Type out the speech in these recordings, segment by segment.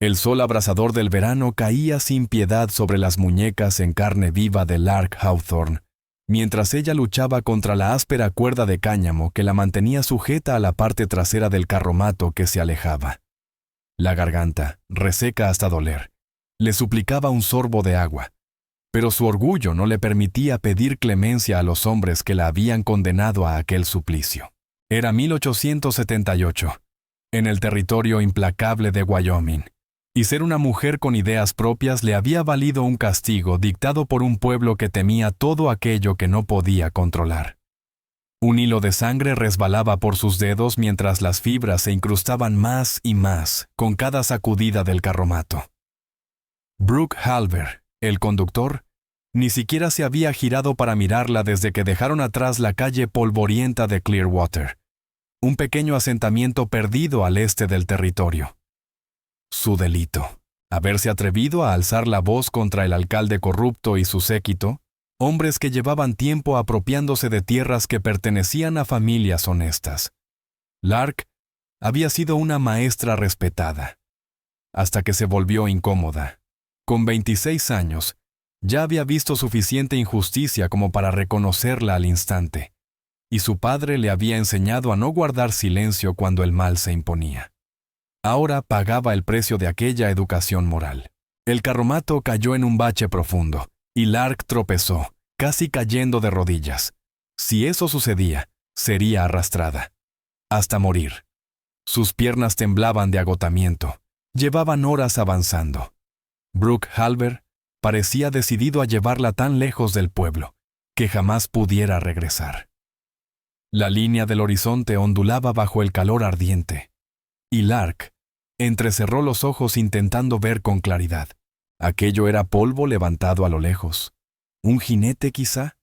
El sol abrasador del verano caía sin piedad sobre las muñecas en carne viva de Lark Hawthorne, mientras ella luchaba contra la áspera cuerda de cáñamo que la mantenía sujeta a la parte trasera del carromato que se alejaba. La garganta, reseca hasta doler, le suplicaba un sorbo de agua, pero su orgullo no le permitía pedir clemencia a los hombres que la habían condenado a aquel suplicio. Era 1878, en el territorio implacable de Wyoming, y ser una mujer con ideas propias le había valido un castigo dictado por un pueblo que temía todo aquello que no podía controlar. Un hilo de sangre resbalaba por sus dedos mientras las fibras se incrustaban más y más con cada sacudida del carromato. Brooke Halver, el conductor, ni siquiera se había girado para mirarla desde que dejaron atrás la calle polvorienta de Clearwater, un pequeño asentamiento perdido al este del territorio. Su delito, haberse atrevido a alzar la voz contra el alcalde corrupto y su séquito, hombres que llevaban tiempo apropiándose de tierras que pertenecían a familias honestas. Lark había sido una maestra respetada, hasta que se volvió incómoda. Con 26 años, ya había visto suficiente injusticia como para reconocerla al instante, y su padre le había enseñado a no guardar silencio cuando el mal se imponía. Ahora pagaba el precio de aquella educación moral. El carromato cayó en un bache profundo, y Lark tropezó, casi cayendo de rodillas. Si eso sucedía, sería arrastrada, hasta morir. Sus piernas temblaban de agotamiento. Llevaban horas avanzando. Brooke Halver parecía decidido a llevarla tan lejos del pueblo, que jamás pudiera regresar. La línea del horizonte ondulaba bajo el calor ardiente, y Lark entrecerró los ojos intentando ver con claridad. Aquello era polvo levantado a lo lejos. ¿Un jinete quizá?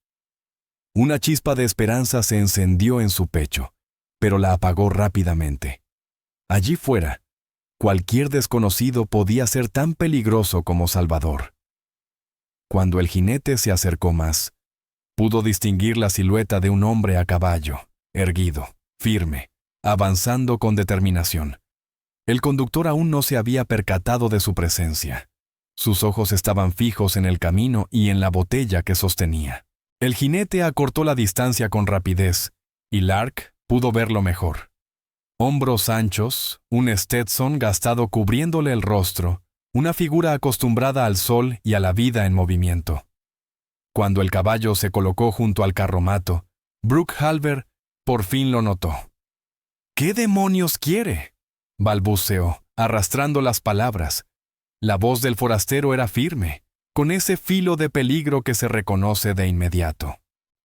Una chispa de esperanza se encendió en su pecho, pero la apagó rápidamente. Allí fuera, cualquier desconocido podía ser tan peligroso como Salvador. Cuando el jinete se acercó más, pudo distinguir la silueta de un hombre a caballo, erguido, firme, avanzando con determinación. El conductor aún no se había percatado de su presencia. Sus ojos estaban fijos en el camino y en la botella que sostenía. El jinete acortó la distancia con rapidez, y Lark pudo verlo mejor. Hombros anchos, un Stetson gastado cubriéndole el rostro, una figura acostumbrada al sol y a la vida en movimiento. Cuando el caballo se colocó junto al carromato, Brooke Halver por fin lo notó. ¿Qué demonios quiere?, balbuceó, arrastrando las palabras. La voz del forastero era firme, con ese filo de peligro que se reconoce de inmediato.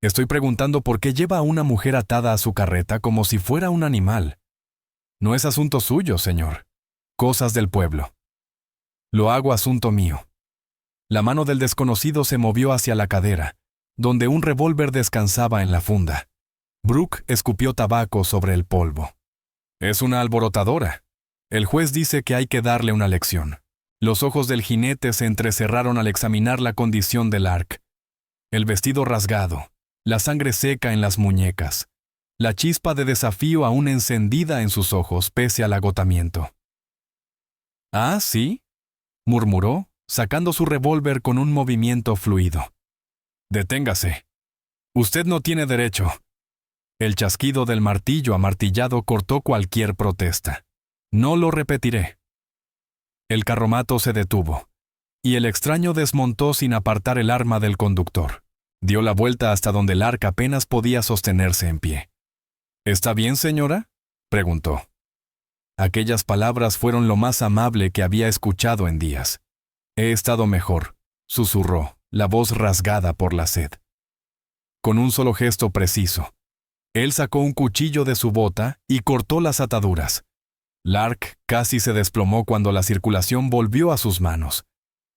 Estoy preguntando por qué lleva a una mujer atada a su carreta como si fuera un animal. No es asunto suyo, señor. Cosas del pueblo. Lo hago asunto mío. La mano del desconocido se movió hacia la cadera, donde un revólver descansaba en la funda. Brooke escupió tabaco sobre el polvo. Es una alborotadora. El juez dice que hay que darle una lección. Los ojos del jinete se entrecerraron al examinar la condición de Lark. El vestido rasgado, la sangre seca en las muñecas, la chispa de desafío aún encendida en sus ojos pese al agotamiento. «Ah, sí», murmuró, sacando su revólver con un movimiento fluido. «Deténgase. Usted no tiene derecho». El chasquido del martillo amartillado cortó cualquier protesta. «No lo repetiré». El carromato se detuvo, y el extraño desmontó sin apartar el arma del conductor. Dio la vuelta hasta donde Lark apenas podía sostenerse en pie. «¿Está bien, señora?», preguntó. Aquellas palabras fueron lo más amable que había escuchado en días. «He estado mejor», susurró, la voz rasgada por la sed. Con un solo gesto preciso, él sacó un cuchillo de su bota y cortó las ataduras. Lark casi se desplomó cuando la circulación volvió a sus manos,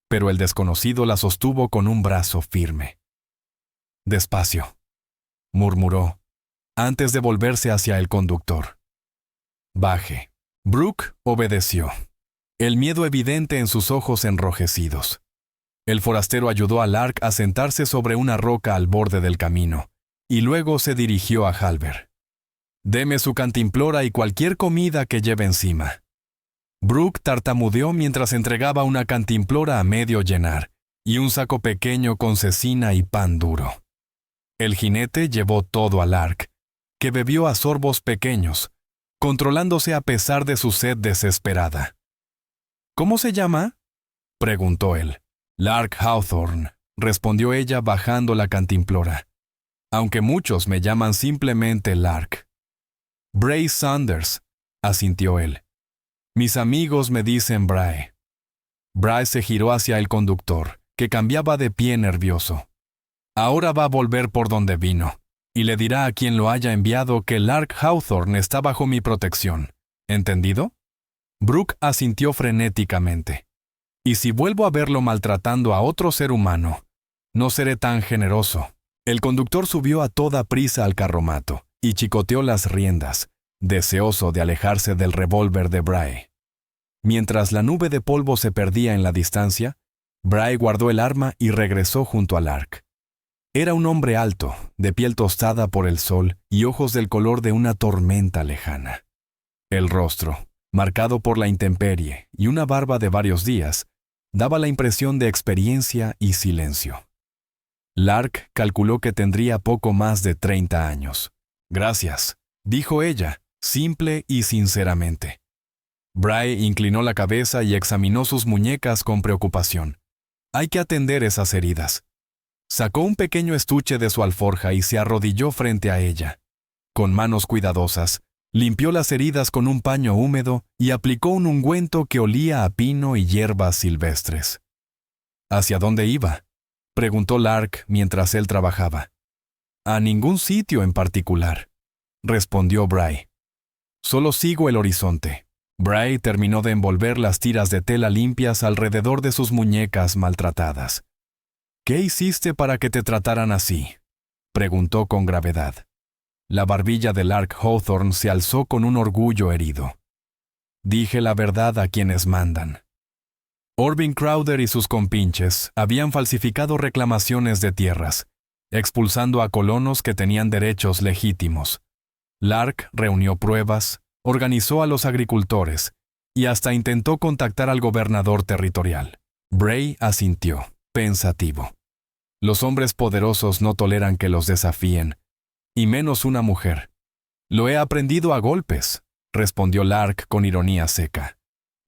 pero el desconocido la sostuvo con un brazo firme. «Despacio», murmuró, antes de volverse hacia el conductor. «Baje». Brooke obedeció, el miedo evidente en sus ojos enrojecidos. El forastero ayudó a Lark a sentarse sobre una roca al borde del camino, y luego se dirigió a Halver. «Deme su cantimplora y cualquier comida que lleve encima». Brooke tartamudeó mientras entregaba una cantimplora a medio llenar y un saco pequeño con cecina y pan duro. El jinete llevó todo a Lark, que bebió a sorbos pequeños, controlándose a pesar de su sed desesperada. «¿Cómo se llama?», preguntó él. «Lark Hawthorne», respondió ella bajando la cantimplora, «aunque muchos me llaman simplemente Lark». «Bray Saunders», asintió él. «Mis amigos me dicen Bray». Bray se giró hacia el conductor, que cambiaba de pie nervioso. «Ahora va a volver por donde vino, y le dirá a quien lo haya enviado que Lark Hawthorne está bajo mi protección. ¿Entendido?». Brooke asintió frenéticamente. «Y si vuelvo a verlo maltratando a otro ser humano, no seré tan generoso». El conductor subió a toda prisa al carromato y chicoteó las riendas, deseoso de alejarse del revólver de Bray. Mientras la nube de polvo se perdía en la distancia, Bray guardó el arma y regresó junto a Lark. Era un hombre alto, de piel tostada por el sol y ojos del color de una tormenta lejana. El rostro, marcado por la intemperie y una barba de varios días, daba la impresión de experiencia y silencio. Lark calculó que tendría poco más de 30 años. «Gracias», dijo ella, simple y sinceramente. Bray inclinó la cabeza y examinó sus muñecas con preocupación. «Hay que atender esas heridas». Sacó un pequeño estuche de su alforja y se arrodilló frente a ella. Con manos cuidadosas, limpió las heridas con un paño húmedo y aplicó un ungüento que olía a pino y hierbas silvestres. «¿Hacia dónde iba?», preguntó Lark mientras él trabajaba. «A ningún sitio en particular», respondió Bray. «Solo sigo el horizonte». Bray terminó de envolver las tiras de tela limpias alrededor de sus muñecas maltratadas. «¿Qué hiciste para que te trataran así?», preguntó con gravedad. La barbilla de Lark Hawthorne se alzó con un orgullo herido. «Dije la verdad a quienes mandan». Orvin Crowder y sus compinches habían falsificado reclamaciones de tierras, expulsando a colonos que tenían derechos legítimos. Lark reunió pruebas, organizó a los agricultores y hasta intentó contactar al gobernador territorial. Bray asintió, pensativo. Los hombres poderosos no toleran que los desafíen, y menos una mujer. «Lo he aprendido a golpes», respondió Lark con ironía seca.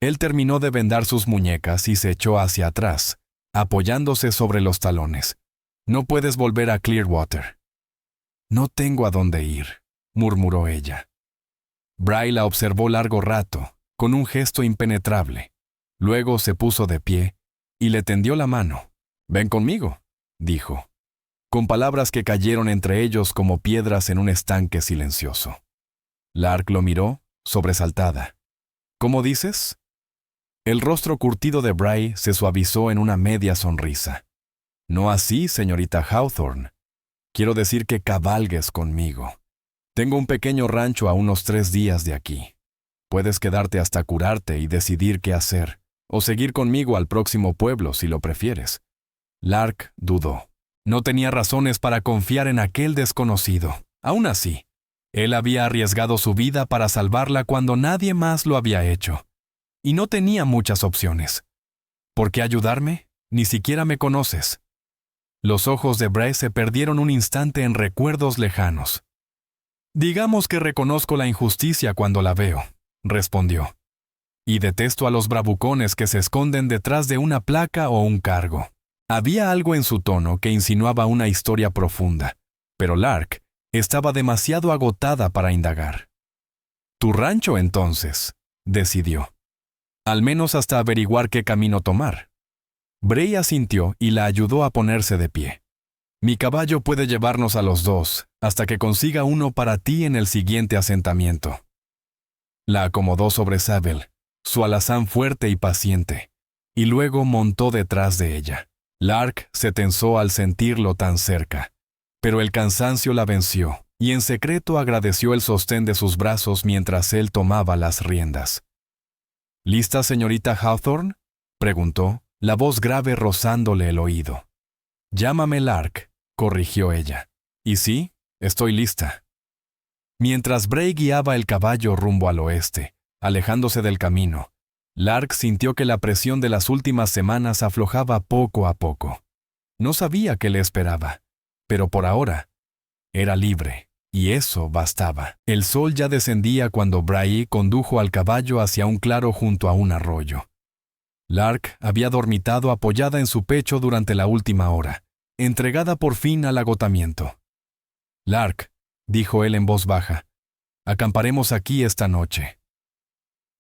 Él terminó de vendar sus muñecas y se echó hacia atrás, apoyándose sobre los talones. «No puedes volver a Clearwater». «No tengo a dónde ir», murmuró ella. Bray la observó largo rato, con un gesto impenetrable. Luego se puso de pie y le tendió la mano. «Ven conmigo», dijo, con palabras que cayeron entre ellos como piedras en un estanque silencioso. Lark lo miró, sobresaltada. «¿Cómo dices?». El rostro curtido de Bray se suavizó en una media sonrisa. «No así, señorita Hawthorne. Quiero decir que cabalgues conmigo. Tengo un pequeño rancho a unos 3 días de aquí. Puedes quedarte hasta curarte y decidir qué hacer, o seguir conmigo al próximo pueblo si lo prefieres». Lark dudó. No tenía razones para confiar en aquel desconocido. Aún así, él había arriesgado su vida para salvarla cuando nadie más lo había hecho. Y no tenía muchas opciones. «¿Por qué ayudarme? Ni siquiera me conoces». Los ojos de Bray se perdieron un instante en recuerdos lejanos. «Digamos que reconozco la injusticia cuando la veo», respondió. «Y detesto a los bravucones que se esconden detrás de una placa o un cargo». Había algo en su tono que insinuaba una historia profunda, pero Lark estaba demasiado agotada para indagar. «Tu rancho, entonces», decidió. «Al menos hasta averiguar qué camino tomar». Bray asintió y la ayudó a ponerse de pie. «Mi caballo puede llevarnos a los dos, hasta que consiga uno para ti en el siguiente asentamiento». La acomodó sobre Zabel, su alazán fuerte y paciente, y luego montó detrás de ella. Lark se tensó al sentirlo tan cerca, pero el cansancio la venció, y en secreto agradeció el sostén de sus brazos mientras él tomaba las riendas. «¿Lista, señorita Hawthorne?», preguntó, la voz grave rozándole el oído. «Llámame Lark», corrigió ella. «Y sí, estoy lista». Mientras Bray guiaba el caballo rumbo al oeste, alejándose del camino, Lark sintió que la presión de las últimas semanas aflojaba poco a poco. No sabía qué le esperaba, pero por ahora era libre, y eso bastaba. El sol ya descendía cuando Bray condujo al caballo hacia un claro junto a un arroyo. Lark había dormitado apoyada en su pecho durante la última hora, entregada por fin al agotamiento. «Lark», dijo él en voz baja, «acamparemos aquí esta noche».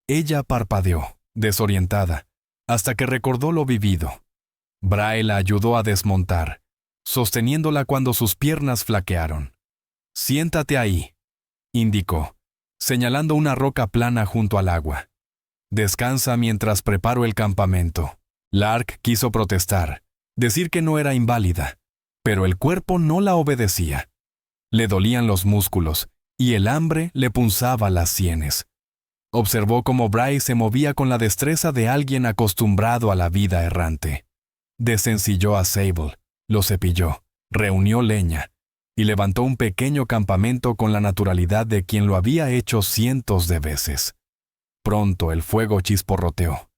Ella parpadeó, desorientada, hasta que recordó lo vivido. Bray la ayudó a desmontar, sosteniéndola cuando sus piernas flaquearon. «Siéntate ahí», indicó, señalando una roca plana junto al agua. «Descansa mientras preparo el campamento». Lark quiso protestar, decir que no era inválida, pero el cuerpo no la obedecía. Le dolían los músculos, y el hambre le punzaba las sienes. Observó cómo Bray se movía con la destreza de alguien acostumbrado a la vida errante. Desencilló a Sable, lo cepilló, reunió leña, y levantó un pequeño campamento con la naturalidad de quien lo había hecho cientos de veces. Pronto el fuego chisporroteó,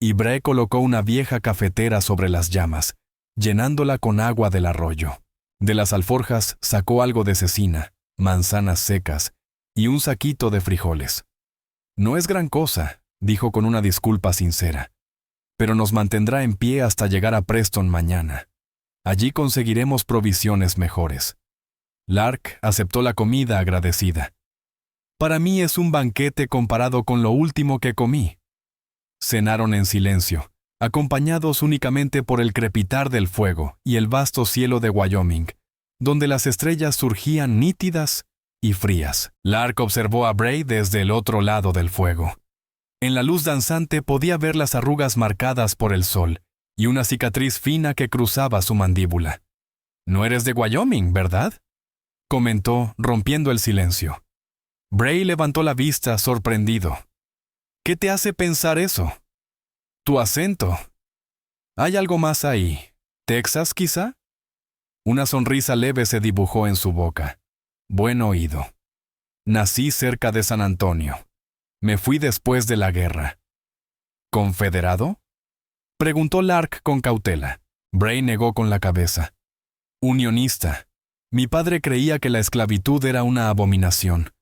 y Bray colocó una vieja cafetera sobre las llamas, llenándola con agua del arroyo. De las alforjas sacó algo de cecina, manzanas secas y un saquito de frijoles. «No es gran cosa», dijo con una disculpa sincera, «pero nos mantendrá en pie hasta llegar a Preston mañana. Allí conseguiremos provisiones mejores». Lark aceptó la comida agradecida. «Para mí es un banquete comparado con lo último que comí». Cenaron en silencio, acompañados únicamente por el crepitar del fuego y el vasto cielo de Wyoming, donde las estrellas surgían nítidas y frías. Lark observó a Bray desde el otro lado del fuego. En la luz danzante podía ver las arrugas marcadas por el sol y una cicatriz fina que cruzaba su mandíbula. «No eres de Wyoming, ¿verdad?», comentó, rompiendo el silencio. Bray levantó la vista, sorprendido. «¿Qué te hace pensar eso?» «Tu acento». «Hay algo más ahí. ¿Texas, quizá?» Una sonrisa leve se dibujó en su boca. «Buen oído. Nací cerca de San Antonio. Me fui después de la guerra». «¿Confederado?», preguntó Lark con cautela. Bray negó con la cabeza. «Unionista. Mi padre creía que la esclavitud era una abominación.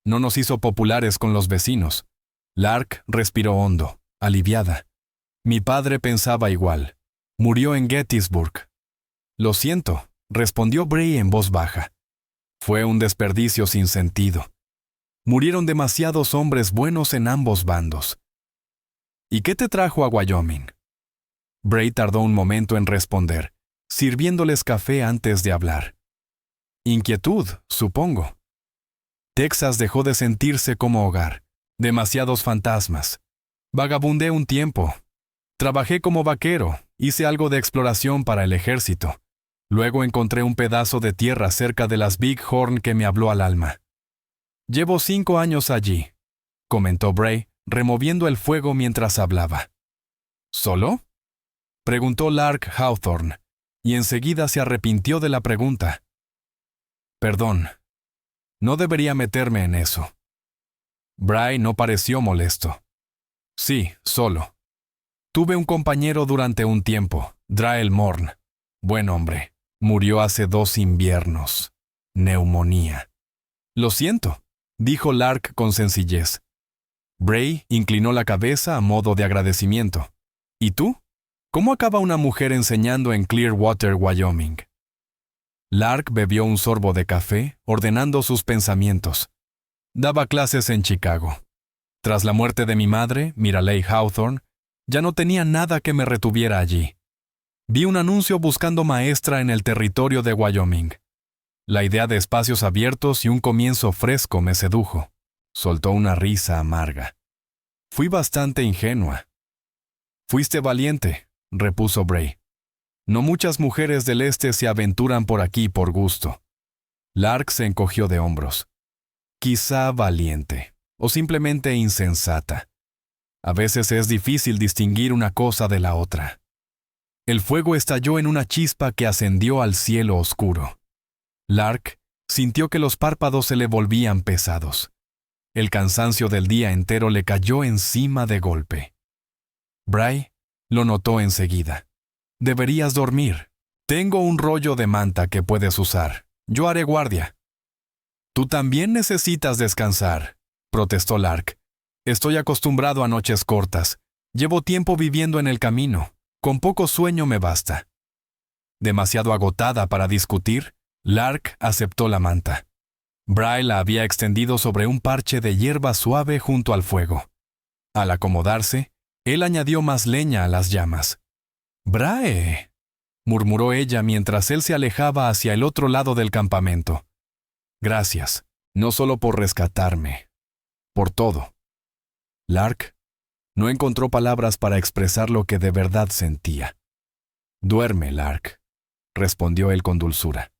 No nos hizo populares con los vecinos». Lark respiró hondo, aliviada. «Mi padre pensaba igual. Murió en Gettysburg». «Lo siento», respondió Bray en voz baja. «Fue un desperdicio sin sentido. Murieron demasiados hombres buenos en ambos bandos». «¿Y qué te trajo a Wyoming?». Bray tardó un momento en responder, sirviéndoles café antes de hablar. «Inquietud, supongo». Texas dejó de sentirse como hogar. Demasiados fantasmas. Vagabundé un tiempo. Trabajé como vaquero, hice algo de exploración para el ejército. Luego encontré un pedazo de tierra cerca de las Big Horn que me habló al alma. «Llevo 5 años allí», comentó Bray, removiendo el fuego mientras hablaba. «¿Solo?», preguntó Lark Hawthorne, y enseguida se arrepintió de la pregunta. «Perdón, no debería meterme en eso». Bray no pareció molesto. «Sí, solo. Tuve un compañero durante un tiempo, Drael Morn. Buen hombre. Murió hace 2 inviernos. Neumonía». «Lo siento», dijo Lark con sencillez. Bray inclinó la cabeza a modo de agradecimiento. «¿Y tú? ¿Cómo acaba una mujer enseñando en Clearwater, Wyoming?» Lark bebió un sorbo de café, ordenando sus pensamientos. «Daba clases en Chicago. Tras la muerte de mi madre, Miralei Hawthorne, ya no tenía nada que me retuviera allí. Vi un anuncio buscando maestra en el territorio de Wyoming. La idea de espacios abiertos y un comienzo fresco me sedujo». Soltó una risa amarga. «Fui bastante ingenua». «Fuiste valiente», repuso Bray. «No muchas mujeres del este se aventuran por aquí por gusto». Lark se encogió de hombros. «Quizá valiente, o simplemente insensata. A veces es difícil distinguir una cosa de la otra». El fuego estalló en una chispa que ascendió al cielo oscuro. Lark sintió que los párpados se le volvían pesados. El cansancio del día entero le cayó encima de golpe. Bray lo notó enseguida. Deberías dormir. Tengo un rollo de manta que puedes usar. Yo haré guardia. Tú también necesitas descansar, protestó Lark. Estoy acostumbrado a noches cortas. Llevo tiempo viviendo en el camino. Con poco sueño me basta. Demasiado agotada para discutir, Lark aceptó la manta. Bray la había extendido sobre un parche de hierba suave junto al fuego. Al acomodarse, él añadió más leña a las llamas. «Bray», murmuró ella mientras él se alejaba hacia el otro lado del campamento. «Gracias, no solo por rescatarme, por todo». Lark no encontró palabras para expresar lo que de verdad sentía. «Duerme, Lark», respondió él con dulzura.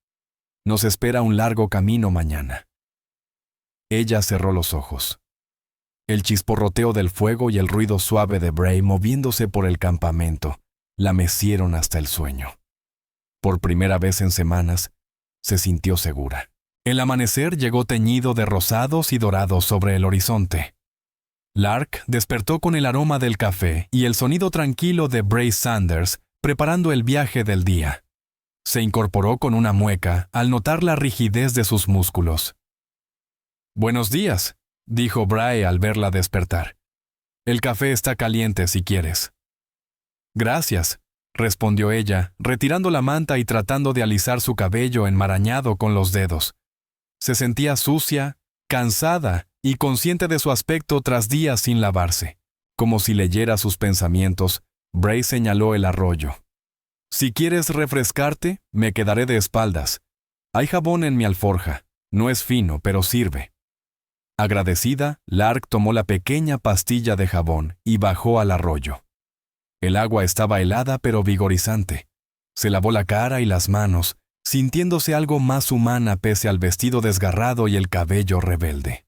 «Nos espera un largo camino mañana». Ella cerró los ojos. El chisporroteo del fuego y el ruido suave de Bray moviéndose por el campamento la mecieron hasta el sueño. Por primera vez en semanas, se sintió segura. El amanecer llegó teñido de rosados y dorados sobre el horizonte. Lark despertó con el aroma del café y el sonido tranquilo de Bray Sanders preparando el viaje del día. Se incorporó con una mueca al notar la rigidez de sus músculos. «Buenos días», dijo Bray al verla despertar. «El café está caliente si quieres». «Gracias», respondió ella, retirando la manta y tratando de alisar su cabello enmarañado con los dedos. Se sentía sucia, cansada y consciente de su aspecto tras días sin lavarse. Como si leyera sus pensamientos, Bray señaló el arroyo. «Si quieres refrescarte, me quedaré de espaldas. Hay jabón en mi alforja. No es fino, pero sirve». Agradecida, Lark tomó la pequeña pastilla de jabón y bajó al arroyo. El agua estaba helada pero vigorizante. Se lavó la cara y las manos, sintiéndose algo más humana pese al vestido desgarrado y el cabello rebelde.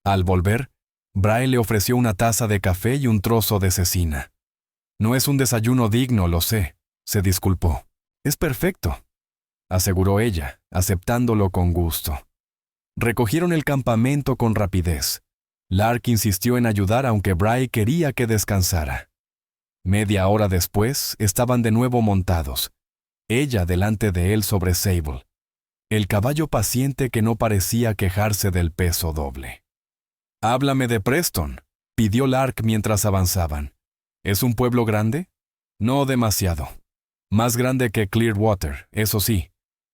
Al volver, Bray le ofreció una taza de café y un trozo de cecina. «No es un desayuno digno, lo sé», se disculpó. «Es perfecto», aseguró ella, aceptándolo con gusto. Recogieron el campamento con rapidez. Lark insistió en ayudar aunque Bray quería que descansara. Media hora después, estaban de nuevo montados. Ella delante de él sobre Sable, el caballo paciente que no parecía quejarse del peso doble. «Háblame de Preston», pidió Lark mientras avanzaban. «¿Es un pueblo grande?» «No demasiado. Más grande que Clearwater, eso sí.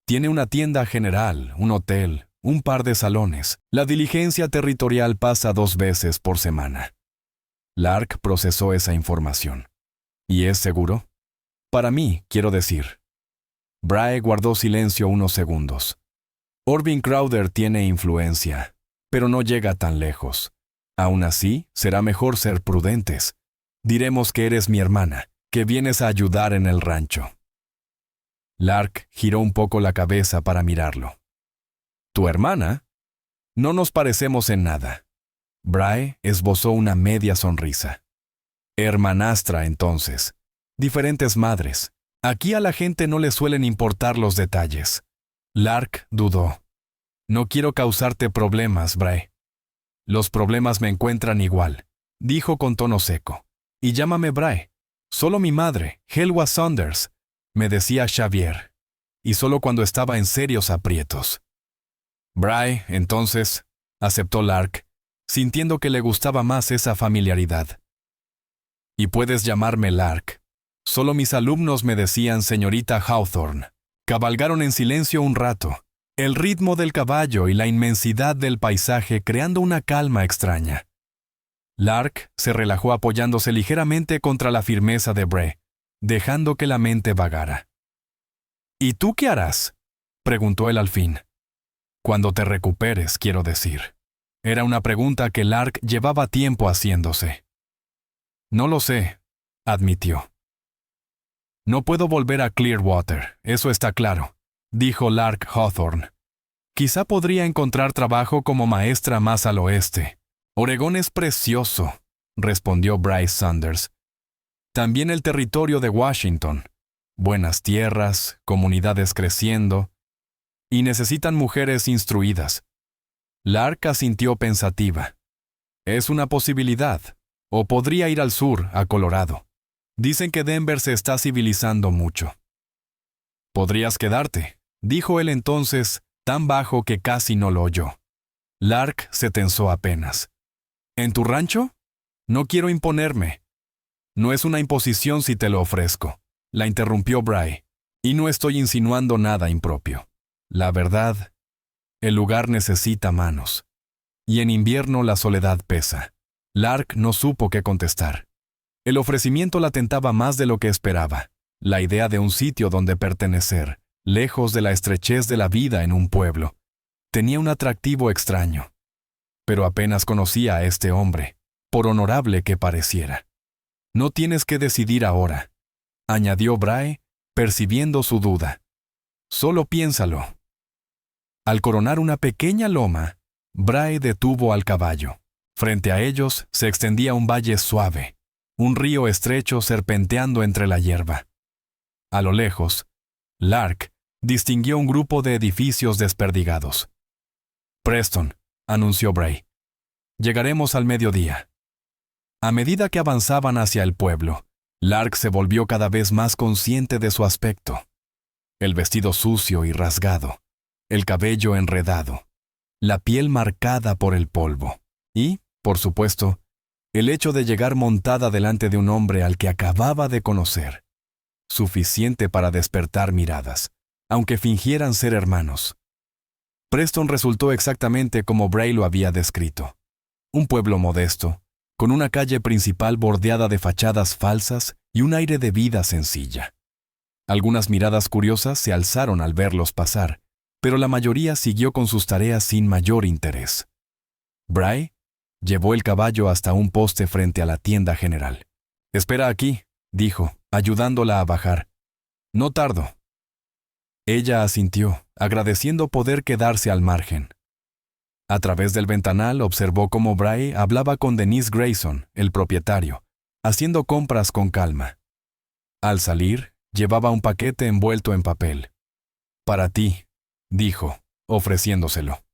Tiene una tienda general, un hotel, un par de salones. La diligencia territorial pasa 2 veces por semana». Lark procesó esa información. «¿Y es seguro?» «Para mí, quiero decir». Bray guardó silencio unos segundos. «Orvin Crowder tiene influencia, pero no llega tan lejos. Aún así, será mejor ser prudentes. Diremos que eres mi hermana, que vienes a ayudar en el rancho». Lark giró un poco la cabeza para mirarlo. «¿Tu hermana?» «No nos parecemos en nada». Bray esbozó una media sonrisa. «Hermanastra, entonces. Diferentes madres. Aquí a la gente no le suelen importar los detalles». Lark dudó. «No quiero causarte problemas, Bray». «Los problemas me encuentran igual», dijo con tono seco. «Y llámame Bray. Solo mi madre, Helwa Saunders, me decía Xavier. Y solo cuando estaba en serios aprietos». «Bray, entonces», aceptó Lark, sintiendo que le gustaba más esa familiaridad. «Y puedes llamarme Lark. Solo mis alumnos me decían señorita Hawthorne». Cabalgaron en silencio un rato, el ritmo del caballo y la inmensidad del paisaje creando una calma extraña. Lark se relajó apoyándose ligeramente contra la firmeza de Bray, dejando que la mente vagara. «¿Y tú qué harás?», preguntó él al fin. «Cuando te recuperes, quiero decir». Era una pregunta que Lark llevaba tiempo haciéndose. «No lo sé», admitió. «No puedo volver a Clearwater, eso está claro», dijo Lark Hawthorne. «Quizá podría encontrar trabajo como maestra más al oeste. Oregón es precioso», respondió Bryce Sanders. «También el territorio de Washington. Buenas tierras, comunidades creciendo. Y necesitan mujeres instruidas». Lark asintió pensativa. «Es una posibilidad», O podría ir al sur, a Colorado. Dicen que Denver se está civilizando mucho. Podrías quedarte, dijo él entonces, tan bajo que casi no lo oyó. Lark se tensó apenas. ¿En tu rancho? No quiero imponerme. No es una imposición si te lo ofrezco, la interrumpió Bray. Y no estoy insinuando nada impropio. La verdad, el lugar necesita manos. Y en invierno la soledad pesa. Lark no supo qué contestar. El ofrecimiento la tentaba más de lo que esperaba. La idea de un sitio donde pertenecer, lejos de la estrechez de la vida en un pueblo, tenía un atractivo extraño. Pero apenas conocía a este hombre, por honorable que pareciera. No tienes que decidir ahora, añadió Bray, percibiendo su duda. Solo piénsalo. Al coronar una pequeña loma, Bray detuvo al caballo. Frente a ellos se extendía un valle suave, un río estrecho serpenteando entre la hierba. A lo lejos, Lark distinguió un grupo de edificios desperdigados. Preston, anunció Bray. Llegaremos al mediodía. A medida que avanzaban hacia el pueblo, Lark se volvió cada vez más consciente de su aspecto. El vestido sucio y rasgado, el cabello enredado, la piel marcada por el polvo y, por supuesto, el hecho de llegar montada delante de un hombre al que acababa de conocer. Suficiente para despertar miradas, aunque fingieran ser hermanos. Preston resultó exactamente como Bray lo había descrito. Un pueblo modesto, con una calle principal bordeada de fachadas falsas y un aire de vida sencilla. Algunas miradas curiosas se alzaron al verlos pasar, pero la mayoría siguió con sus tareas sin mayor interés. Bray llevó el caballo hasta un poste frente a la tienda general. «Espera aquí», dijo, ayudándola a bajar. «No tardo». Ella asintió, agradeciendo poder quedarse al margen. A través del ventanal observó cómo Bray hablaba con Denise Grayson, el propietario, haciendo compras con calma. Al salir, llevaba un paquete envuelto en papel. «Para ti», dijo, ofreciéndoselo.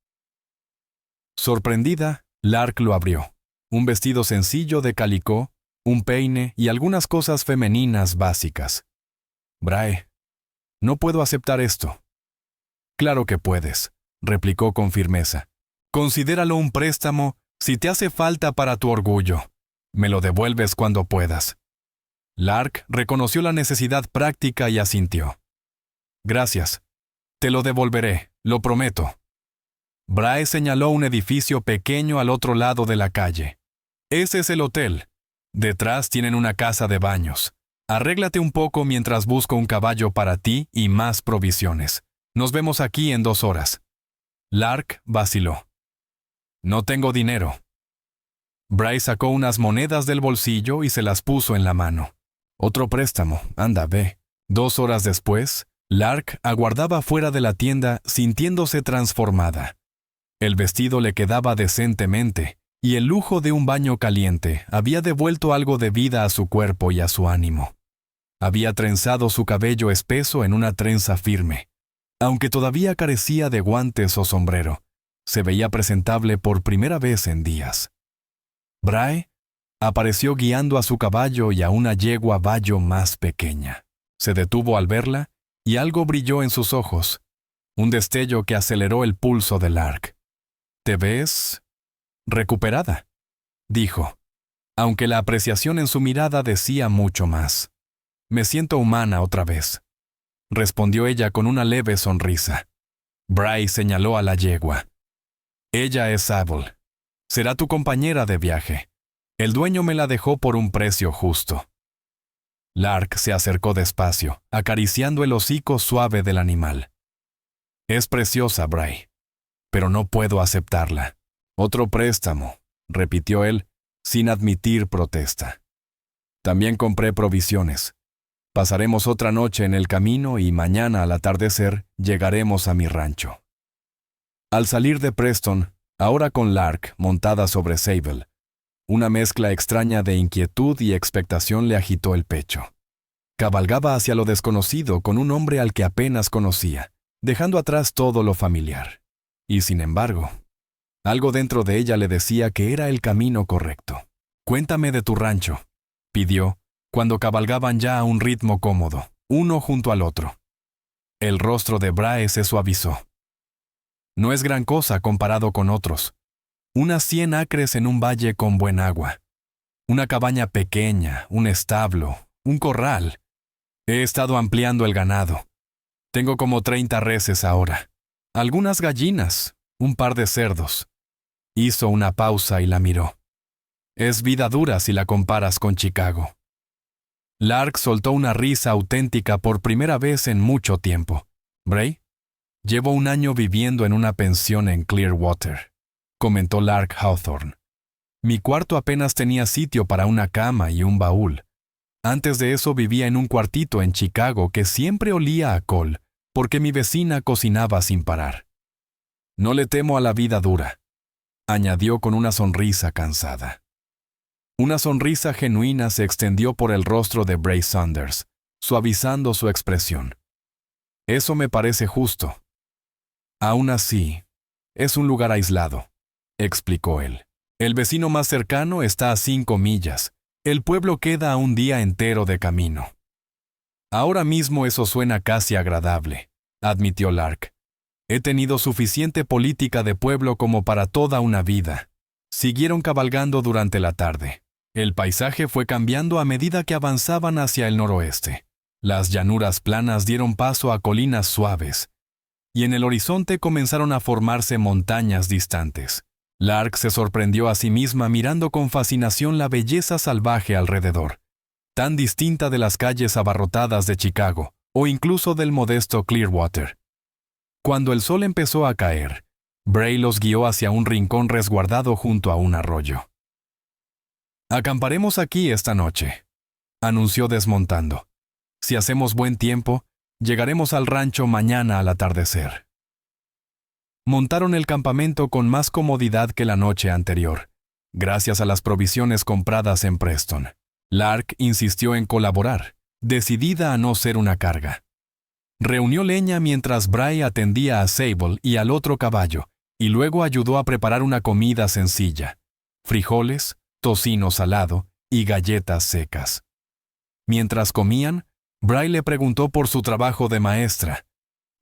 Sorprendida, Lark lo abrió. Un vestido sencillo de calicó, un peine y algunas cosas femeninas básicas. «Bray, no puedo aceptar esto». «Claro que puedes», replicó con firmeza. «Considéralo un préstamo si te hace falta para tu orgullo. Me lo devuelves cuando puedas». Lark reconoció la necesidad práctica y asintió. «Gracias. Te lo devolveré, lo prometo». Bray señaló un edificio pequeño al otro lado de la calle. «Ese es el hotel. Detrás tienen una casa de baños. Arréglate un poco mientras busco un caballo para ti y más provisiones. Nos vemos aquí en 2 horas». Lark vaciló. «No tengo dinero». Bray sacó unas monedas del bolsillo y se las puso en la mano. «Otro préstamo, anda, ve». 2 horas después, Lark aguardaba fuera de la tienda sintiéndose transformada. El vestido le quedaba decentemente, y el lujo de un baño caliente había devuelto algo de vida a su cuerpo y a su ánimo. Había trenzado su cabello espeso en una trenza firme. Aunque todavía carecía de guantes o sombrero, se veía presentable por primera vez en días. Bray apareció guiando a su caballo y a una yegua bayo más pequeña. Se detuvo al verla y algo brilló en sus ojos, un destello que aceleró el pulso de Lark. «¿Te ves recuperada?», dijo, aunque la apreciación en su mirada decía mucho más. «Me siento humana otra vez», respondió ella con una leve sonrisa. Bray señaló a la yegua. «Ella es Sable. Será tu compañera de viaje. El dueño me la dejó por un precio justo». Lark se acercó despacio, acariciando el hocico suave del animal. «Es preciosa, Bray, pero no puedo aceptarla». «Otro préstamo», repitió él, sin admitir protesta. «También compré provisiones. Pasaremos otra noche en el camino y mañana al atardecer llegaremos a mi rancho». Al salir de Preston, ahora con Lark montada sobre Sable, una mezcla extraña de inquietud y expectación le agitó el pecho. Cabalgaba hacia lo desconocido con un hombre al que apenas conocía, dejando atrás todo lo familiar. Y sin embargo, algo dentro de ella le decía que era el camino correcto. Cuéntame de tu rancho, pidió, cuando cabalgaban ya a un ritmo cómodo, uno junto al otro. El rostro de Brahe se suavizó. No es gran cosa comparado con otros. Unas 100 acres en un valle con buen agua. Una cabaña pequeña, un establo, un corral. He estado ampliando el ganado. Tengo como 30 reses ahora. Algunas gallinas, un par de cerdos. Hizo una pausa y la miró. Es vida dura si la comparas con Chicago. Lark soltó una risa auténtica por primera vez en mucho tiempo. Bray, llevo un año viviendo en una pensión en Clearwater, comentó Lark Hawthorne. Mi cuarto apenas tenía sitio para una cama y un baúl. Antes de eso vivía en un cuartito en Chicago que siempre olía a col, porque mi vecina cocinaba sin parar. No le temo a la vida dura, añadió con una sonrisa cansada. Una sonrisa genuina se extendió por el rostro de Bray Saunders, suavizando su expresión. Eso me parece justo. Aún así, es un lugar aislado, explicó él. El vecino más cercano está a 5 millas. El pueblo queda a un día entero de camino. Ahora mismo eso suena casi agradable, admitió Lark. He tenido suficiente política de pueblo como para toda una vida. Siguieron cabalgando durante la tarde. El paisaje fue cambiando a medida que avanzaban hacia el noroeste. Las llanuras planas dieron paso a colinas suaves, y en el horizonte comenzaron a formarse montañas distantes. Lark se sorprendió a sí misma mirando con fascinación la belleza salvaje alrededor, tan distinta de las calles abarrotadas de Chicago, o incluso del modesto Clearwater. Cuando el sol empezó a caer, Bray los guió hacia un rincón resguardado junto a un arroyo. «Acamparemos aquí esta noche», anunció desmontando. «Si hacemos buen tiempo, llegaremos al rancho mañana al atardecer». Montaron el campamento con más comodidad que la noche anterior, gracias a las provisiones compradas en Preston. Lark insistió en colaborar, decidida a no ser una carga. Reunió leña mientras Bray atendía a Sable y al otro caballo, y luego ayudó a preparar una comida sencilla: frijoles, tocino salado y galletas secas. Mientras comían, Bray le preguntó por su trabajo de maestra,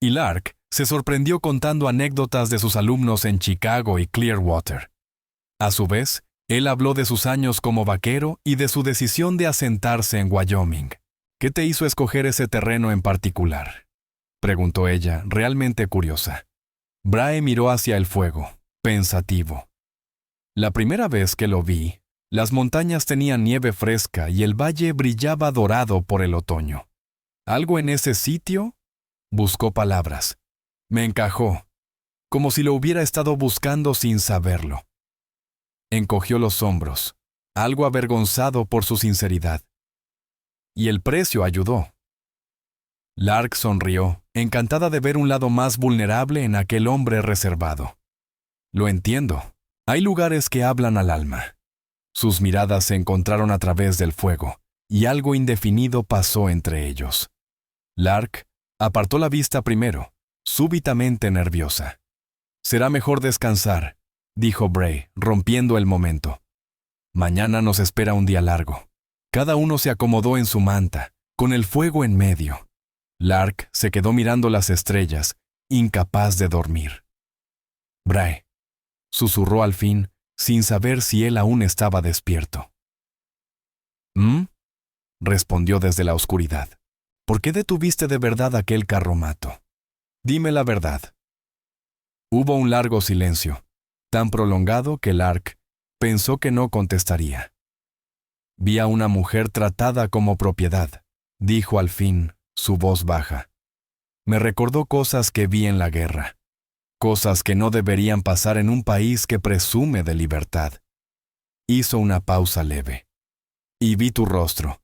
y Lark se sorprendió contando anécdotas de sus alumnos en Chicago y Clearwater. A su vez, él habló de sus años como vaquero y de su decisión de asentarse en Wyoming. «¿Qué te hizo escoger ese terreno en particular?», preguntó ella, realmente curiosa. Bray miró hacia el fuego, pensativo. «La primera vez que lo vi, las montañas tenían nieve fresca y el valle brillaba dorado por el otoño. ¿Algo en ese sitio?», buscó palabras. «Me encajó, como si lo hubiera estado buscando sin saberlo». Encogió los hombros, algo avergonzado por su sinceridad. «Y el precio ayudó». Lark sonrió, encantada de ver un lado más vulnerable en aquel hombre reservado. «Lo entiendo. Hay lugares que hablan al alma». Sus miradas se encontraron a través del fuego, y algo indefinido pasó entre ellos. Lark apartó la vista primero, súbitamente nerviosa. «Será mejor descansar», dijo Bray, rompiendo el momento. «Mañana nos espera un día largo». Cada uno se acomodó en su manta, con el fuego en medio. Lark se quedó mirando las estrellas, incapaz de dormir. «Bray», susurró al fin, sin saber si él aún estaba despierto. «¿Mm?», respondió desde la oscuridad. «¿Por qué detuviste de verdad aquel carromato? Dime la verdad». Hubo un largo silencio, tan prolongado que Lark pensó que no contestaría. «Vi a una mujer tratada como propiedad», dijo al fin, su voz baja. «Me recordó cosas que vi en la guerra. Cosas que no deberían pasar en un país que presume de libertad». Hizo una pausa leve. «Y vi tu rostro,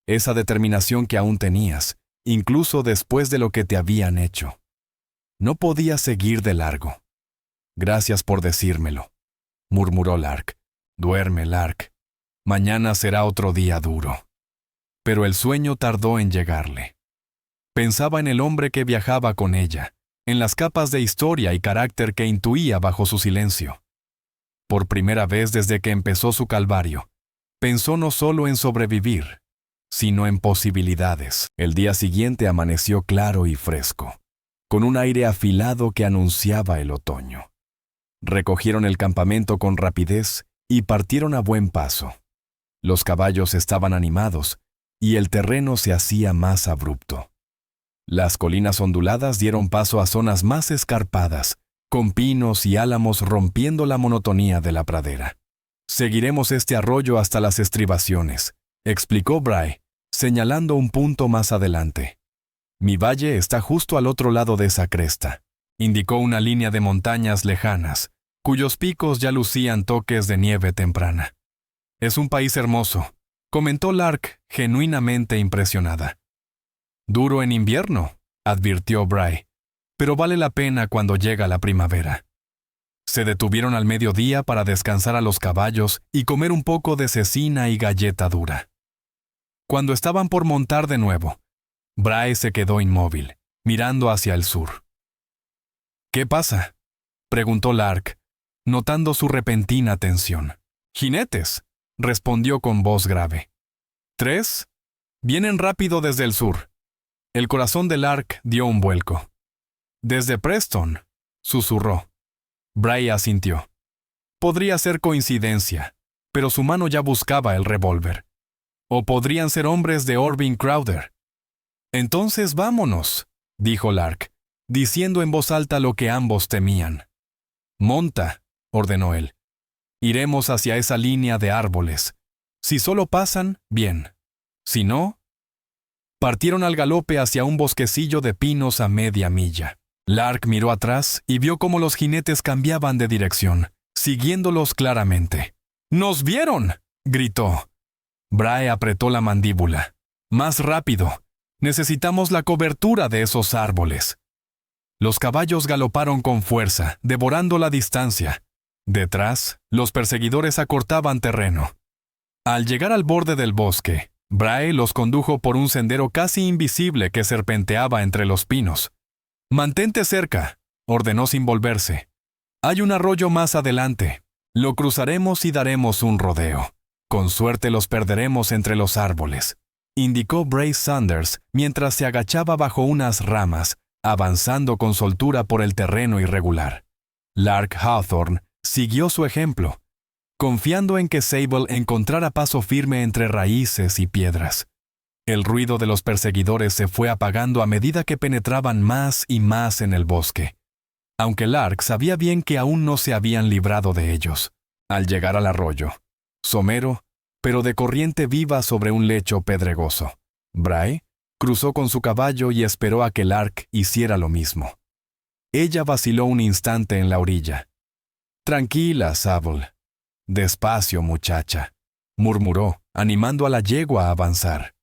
esa determinación que aún tenías, incluso después de lo que te habían hecho. No podías seguir de largo». «Gracias por decírmelo», murmuró Lark. «Duerme, Lark. Mañana será otro día duro». Pero el sueño tardó en llegarle. Pensaba en el hombre que viajaba con ella, en las capas de historia y carácter que intuía bajo su silencio. Por primera vez desde que empezó su calvario, pensó no solo en sobrevivir, sino en posibilidades. El día siguiente amaneció claro y fresco, con un aire afilado que anunciaba el otoño. Recogieron el campamento con rapidez y partieron a buen paso. Los caballos estaban animados y el terreno se hacía más abrupto. Las colinas onduladas dieron paso a zonas más escarpadas, con pinos y álamos rompiendo la monotonía de la pradera. «Seguiremos este arroyo hasta las estribaciones», explicó Bray, señalando un punto más adelante. «Mi valle está justo al otro lado de esa cresta», indicó una línea de montañas lejanas, cuyos picos ya lucían toques de nieve temprana. «Es un país hermoso», comentó Lark, genuinamente impresionada. «Duro en invierno», advirtió Bray, «pero vale la pena cuando llega la primavera». Se detuvieron al mediodía para descansar a los caballos y comer un poco de cecina y galleta dura. Cuando estaban por montar de nuevo, Bray se quedó inmóvil, mirando hacia el sur. «¿Qué pasa?», preguntó Lark, notando su repentina tensión. «Jinetes», respondió con voz grave. «¿3? Vienen rápido desde el sur». El corazón de Lark dio un vuelco. «Desde Preston», susurró. Bray asintió. Podría ser coincidencia, pero su mano ya buscaba el revólver. O podrían ser hombres de Orvin Crowder. «Entonces vámonos», dijo Lark, diciendo en voz alta lo que ambos temían. «Monta», ordenó él. «Iremos hacia esa línea de árboles. Si solo pasan, bien. Si no...» Partieron al galope hacia un bosquecillo de pinos a media milla. Lark miró atrás y vio cómo los jinetes cambiaban de dirección, siguiéndolos claramente. «¡Nos vieron!», gritó. Bray apretó la mandíbula. «Más rápido. Necesitamos la cobertura de esos árboles». Los caballos galoparon con fuerza, devorando la distancia. Detrás, los perseguidores acortaban terreno. Al llegar al borde del bosque, Bray los condujo por un sendero casi invisible que serpenteaba entre los pinos. «Mantente cerca», ordenó sin volverse. «Hay un arroyo más adelante. Lo cruzaremos y daremos un rodeo. Con suerte los perderemos entre los árboles», indicó Bray Sanders mientras se agachaba bajo unas ramas, avanzando con soltura por el terreno irregular. Lark Hawthorne siguió su ejemplo, confiando en que Sable encontrara paso firme entre raíces y piedras. El ruido de los perseguidores se fue apagando a medida que penetraban más y más en el bosque, aunque Lark sabía bien que aún no se habían librado de ellos. Al llegar al arroyo, somero, pero de corriente viva sobre un lecho pedregoso, Bray cruzó con su caballo y esperó a que Lark hiciera lo mismo. Ella vaciló un instante en la orilla. «Tranquila, Sable. Despacio, muchacha», murmuró, animando a la yegua a avanzar.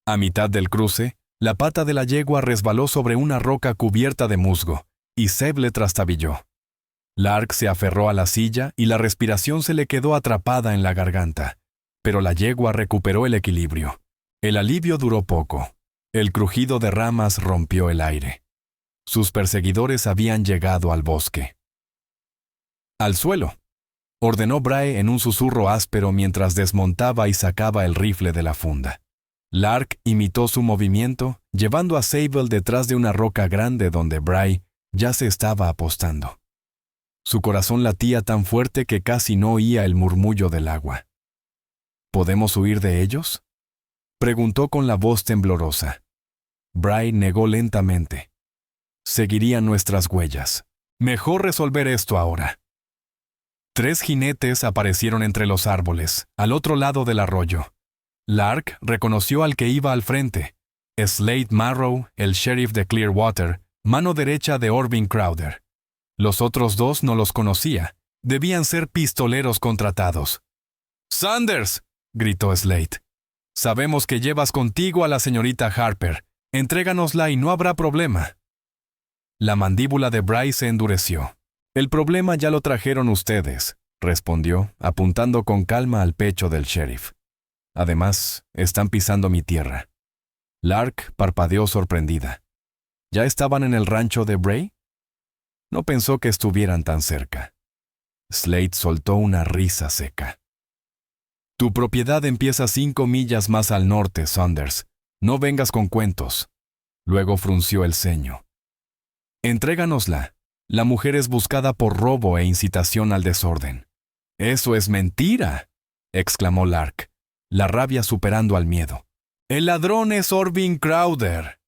A mitad del cruce, la pata de la yegua resbaló sobre una roca cubierta de musgo, y Sable trastabilló. Lark se aferró a la silla y la respiración se le quedó atrapada en la garganta, pero la yegua recuperó el equilibrio. El alivio duró poco. El crujido de ramas rompió el aire. Sus perseguidores habían llegado al bosque. «Al suelo», ordenó Bray en un susurro áspero mientras desmontaba y sacaba el rifle de la funda. Lark imitó su movimiento, llevando a Sable detrás de una roca grande donde Bray ya se estaba apostando. Su corazón latía tan fuerte que casi no oía el murmullo del agua. «¿Podemos huir de ellos?», preguntó con la voz temblorosa. Bray negó lentamente. «Seguirían nuestras huellas. Mejor resolver esto ahora». 3 jinetes aparecieron entre los árboles, al otro lado del arroyo. Lark reconoció al que iba al frente. Slade Marrow, el sheriff de Clearwater, mano derecha de Orvin Crowder. Los otros 2 no los conocía. Debían ser pistoleros contratados. «¡Sanders!», gritó Slade. «Sabemos que llevas contigo a la señorita Harper. Entréganosla y no habrá problema». La mandíbula de Bray se endureció. «El problema ya lo trajeron ustedes», respondió, apuntando con calma al pecho del sheriff. «Además, están pisando mi tierra». Lark parpadeó sorprendida. ¿Ya estaban en el rancho de Bray? No pensó que estuvieran tan cerca. Slade soltó una risa seca. Tu propiedad empieza 5 millas más al norte, Saunders. No vengas con cuentos. Luego frunció el ceño. Entréganosla. La mujer es buscada por robo e incitación al desorden. Eso es mentira, exclamó Lark, la rabia superando al miedo. El ladrón es Orvin Crowder.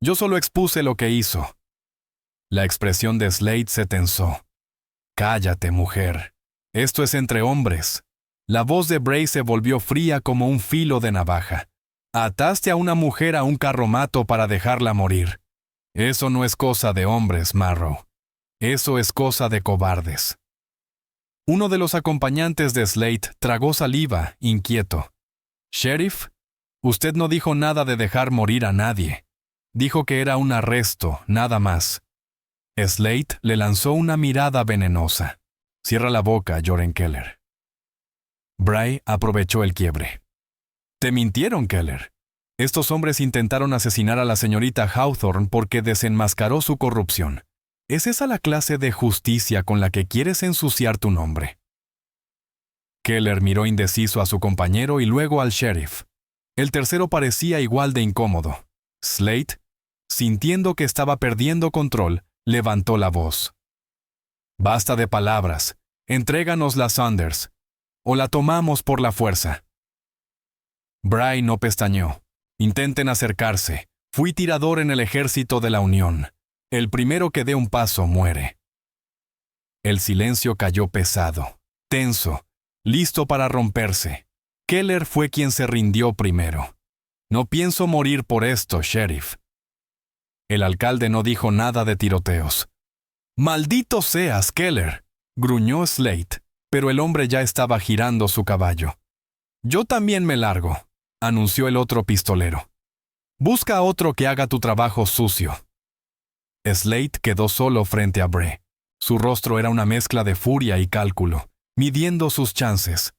Yo solo expuse lo que hizo. La expresión de Slade se tensó. Cállate, mujer. Esto es entre hombres. La voz de Bray se volvió fría como un filo de navaja. Ataste a una mujer a un carromato para dejarla morir. Eso no es cosa de hombres, Marrow. Eso es cosa de cobardes. Uno de los acompañantes de Slade tragó saliva, inquieto. Sheriff, usted no dijo nada de dejar morir a nadie. Dijo que era un arresto, nada más. Slade le lanzó una mirada venenosa. Cierra la boca, Joren Keller. Bray aprovechó el quiebre. Te mintieron, Keller. Estos hombres intentaron asesinar a la señorita Hawthorne porque desenmascaró su corrupción. ¿Es esa la clase de justicia con la que quieres ensuciar tu nombre? Keller miró indeciso a su compañero y luego al sheriff. El tercero parecía igual de incómodo. Slade, sintiendo que estaba perdiendo control, levantó la voz. Basta de palabras. Entréganosla, Saunders. O la tomamos por la fuerza. Bray no pestañeó. Intenten acercarse. Fui tirador en el ejército de la Unión. El primero que dé un paso muere. El silencio cayó pesado, tenso, listo para romperse. Keller fue quien se rindió primero. No pienso morir por esto, sheriff. El alcalde no dijo nada de tiroteos. ¡Maldito seas, Keller!, gruñó Slade, pero el hombre ya estaba girando su caballo. Yo también me largo, anunció el otro pistolero. Busca a otro que haga tu trabajo sucio. Slade quedó solo frente a Bray. Su rostro era una mezcla de furia y cálculo, midiendo sus chances.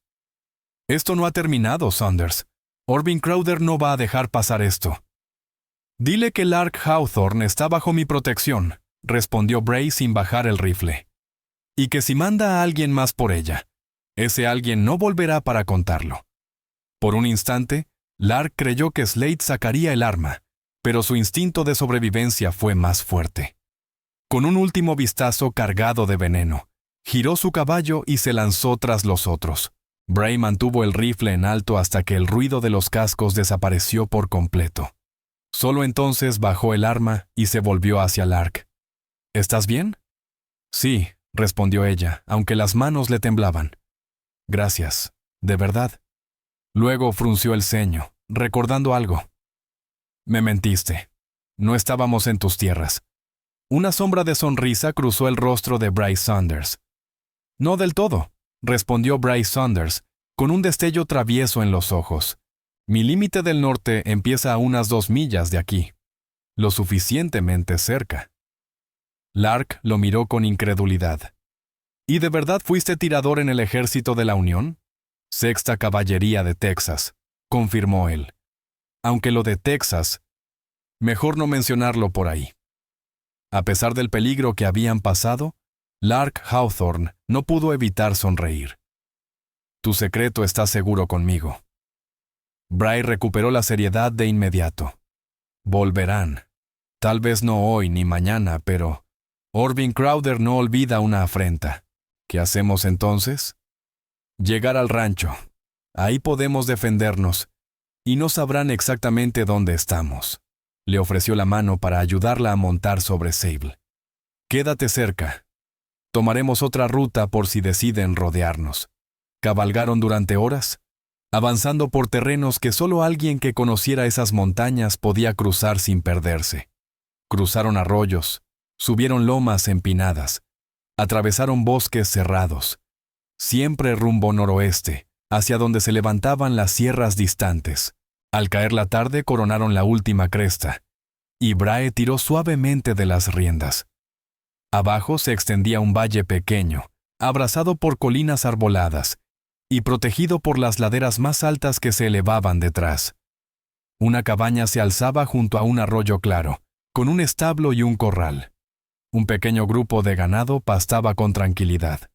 Esto no ha terminado, Saunders. Orvin Crowder no va a dejar pasar esto. Dile que Lark Hawthorne está bajo mi protección, respondió Bray sin bajar el rifle. Y que si manda a alguien más por ella, ese alguien no volverá para contarlo. Por un instante, Lark creyó que Slade sacaría el arma, pero su instinto de sobrevivencia fue más fuerte. Con un último vistazo cargado de veneno, giró su caballo y se lanzó tras los otros. Bray mantuvo el rifle en alto hasta que el ruido de los cascos desapareció por completo. Solo entonces bajó el arma y se volvió hacia Lark. ¿Estás bien? Sí, respondió ella, aunque las manos le temblaban. Gracias, de verdad. Luego frunció el ceño, recordando algo. Me mentiste. No estábamos en tus tierras. Una sombra de sonrisa cruzó el rostro de Bryce Saunders. No del todo, respondió Bryce Saunders, con un destello travieso en los ojos. Mi límite del norte empieza a unas 2 millas de aquí. Lo suficientemente cerca. Lark lo miró con incredulidad. ¿Y de verdad fuiste tirador en el ejército de la Unión? Sexta Caballería de Texas, confirmó él. Aunque lo de Texas, mejor no mencionarlo por ahí. A pesar del peligro que habían pasado, Lark Hawthorne no pudo evitar sonreír. Tu secreto está seguro conmigo. Bray recuperó la seriedad de inmediato. Volverán. Tal vez no hoy ni mañana, pero Orvin Crowder no olvida una afrenta. ¿Qué hacemos entonces? Llegar al rancho. Ahí podemos defendernos, y no sabrán exactamente dónde estamos. Le ofreció la mano para ayudarla a montar sobre Sable. Quédate cerca. Tomaremos otra ruta por si deciden rodearnos. Cabalgaron durante horas, avanzando por terrenos que solo alguien que conociera esas montañas podía cruzar sin perderse. Cruzaron arroyos, subieron lomas empinadas, atravesaron bosques cerrados, siempre rumbo noroeste, hacia donde se levantaban las sierras distantes. Al caer la tarde coronaron la última cresta, y Bray tiró suavemente de las riendas. Abajo se extendía un valle pequeño, abrazado por colinas arboladas, y protegido por las laderas más altas que se elevaban detrás. Una cabaña se alzaba junto a un arroyo claro, con un establo y un corral. Un pequeño grupo de ganado pastaba con tranquilidad.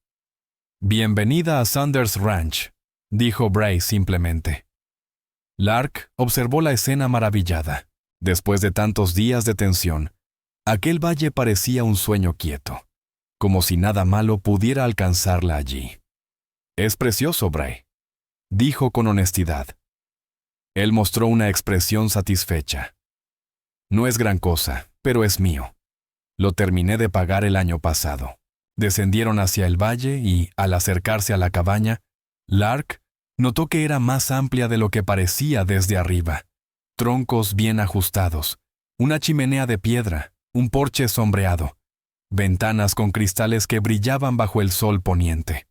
Bienvenida a Saunders Ranch, dijo Bray simplemente. Lark observó la escena maravillada. Después de tantos días de tensión, aquel valle parecía un sueño quieto, como si nada malo pudiera alcanzarla allí. «Es precioso, Bray», dijo con honestidad. Él mostró una expresión satisfecha. «No es gran cosa, pero es mío. Lo terminé de pagar el año pasado». Descendieron hacia el valle y, al acercarse a la cabaña, Lark notó que era más amplia de lo que parecía desde arriba. Troncos bien ajustados, una chimenea de piedra, un porche sombreado, ventanas con cristales que brillaban bajo el sol poniente.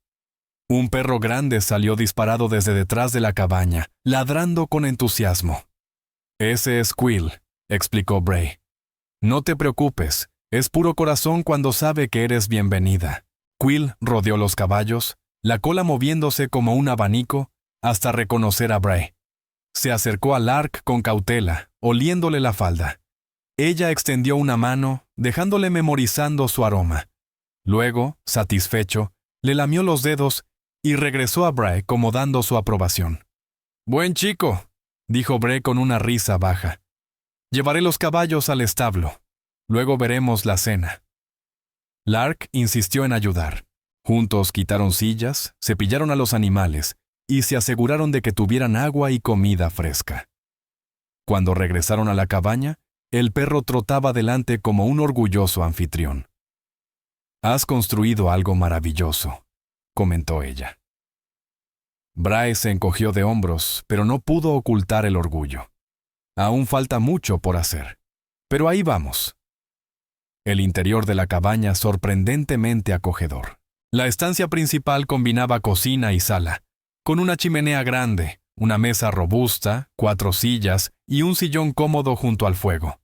Un perro grande salió disparado desde detrás de la cabaña, ladrando con entusiasmo. «Ese es Quill», explicó Bray. «No te preocupes, es puro corazón cuando sabe que eres bienvenida». Quill rodeó los caballos, la cola moviéndose como un abanico, hasta reconocer a Bray. Se acercó a Lark con cautela, oliéndole la falda. Ella extendió una mano, dejándole memorizando su aroma. Luego, satisfecho, le lamió los dedos y regresó a Bray como dando su aprobación. «Buen chico», dijo Bray con una risa baja. «Llevaré los caballos al establo. Luego veremos la cena». Lark insistió en ayudar. Juntos quitaron sillas, cepillaron a los animales y se aseguraron de que tuvieran agua y comida fresca. Cuando regresaron a la cabaña, el perro trotaba delante como un orgulloso anfitrión. «Has construido algo maravilloso», comentó ella. Bray se encogió de hombros, pero no pudo ocultar el orgullo. Aún falta mucho por hacer, pero ahí vamos. El interior de la cabaña sorprendentemente acogedor. La estancia principal combinaba cocina y sala, con una chimenea grande, una mesa robusta, 4 sillas y un sillón cómodo junto al fuego.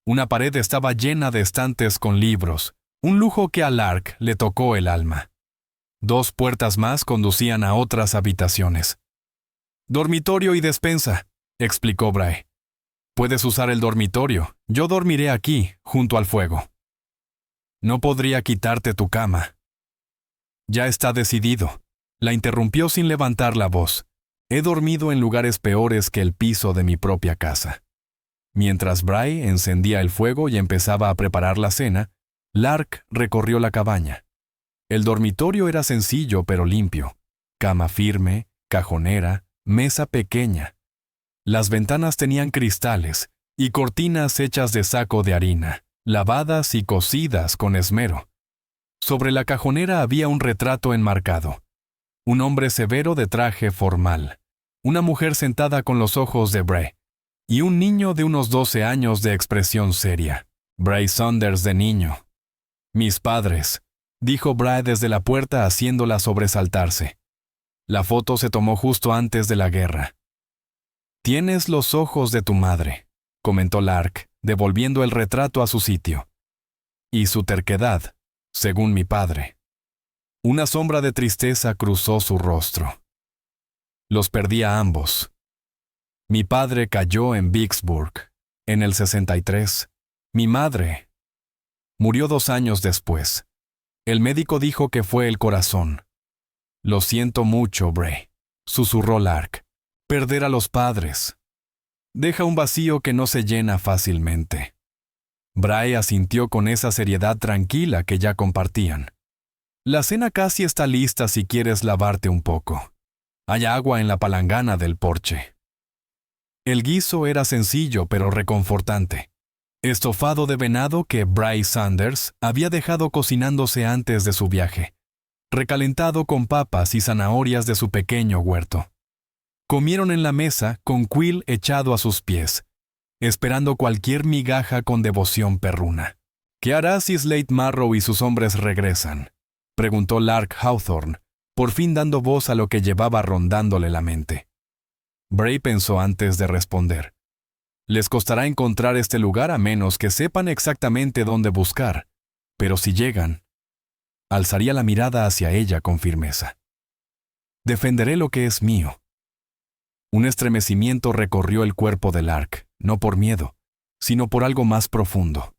Una pared estaba llena de estantes con libros, un lujo que a Lark le tocó el alma. 2 puertas más conducían a otras habitaciones. «Dormitorio y despensa», explicó Bray. «Puedes usar el dormitorio, yo dormiré aquí, junto al fuego». «No podría quitarte tu cama». «Ya está decidido», la interrumpió sin levantar la voz. «He dormido en lugares peores que el piso de mi propia casa». Mientras Bray encendía el fuego y empezaba a preparar la cena, Lark recorrió la cabaña. El dormitorio era sencillo pero limpio. Cama firme, cajonera, mesa pequeña. Las ventanas tenían cristales y cortinas hechas de saco de harina, lavadas y cosidas con esmero. Sobre la cajonera había un retrato enmarcado. Un hombre severo de traje formal, una mujer sentada con los ojos de Bray, y un niño de unos 12 años de expresión seria. Bray Saunders de niño. «Mis padres», dijo Bray desde la puerta haciéndola sobresaltarse. La foto se tomó justo antes de la guerra. «Tienes los ojos de tu madre», comentó Lark, devolviendo el retrato a su sitio. «Y su terquedad, según mi padre». Una sombra de tristeza cruzó su rostro. «Los perdí a ambos. Mi padre cayó en Vicksburg, en el 63. Mi madre murió 2 años después. El médico dijo que fue el corazón». «Lo siento mucho, Bray», susurró Lark. «Perder a los padres deja un vacío que no se llena fácilmente». Bray asintió con esa seriedad tranquila que ya compartían. «La cena casi está lista si quieres lavarte un poco. Hay agua en la palangana del porche». El guiso era sencillo pero reconfortante. Estofado de venado que Bray Saunders había dejado cocinándose antes de su viaje, recalentado con papas y zanahorias de su pequeño huerto. Comieron en la mesa con Quill echado a sus pies, esperando cualquier migaja con devoción perruna. «¿Qué harás si Slate Marrow y sus hombres regresan?», preguntó Lark Hawthorne, por fin dando voz a lo que llevaba rondándole la mente. Bray pensó antes de responder. Les costará encontrar este lugar a menos que sepan exactamente dónde buscar, pero si llegan, alzaría la mirada hacia ella con firmeza. «Defenderé lo que es mío». Un estremecimiento recorrió el cuerpo de Lark, no por miedo, sino por algo más profundo.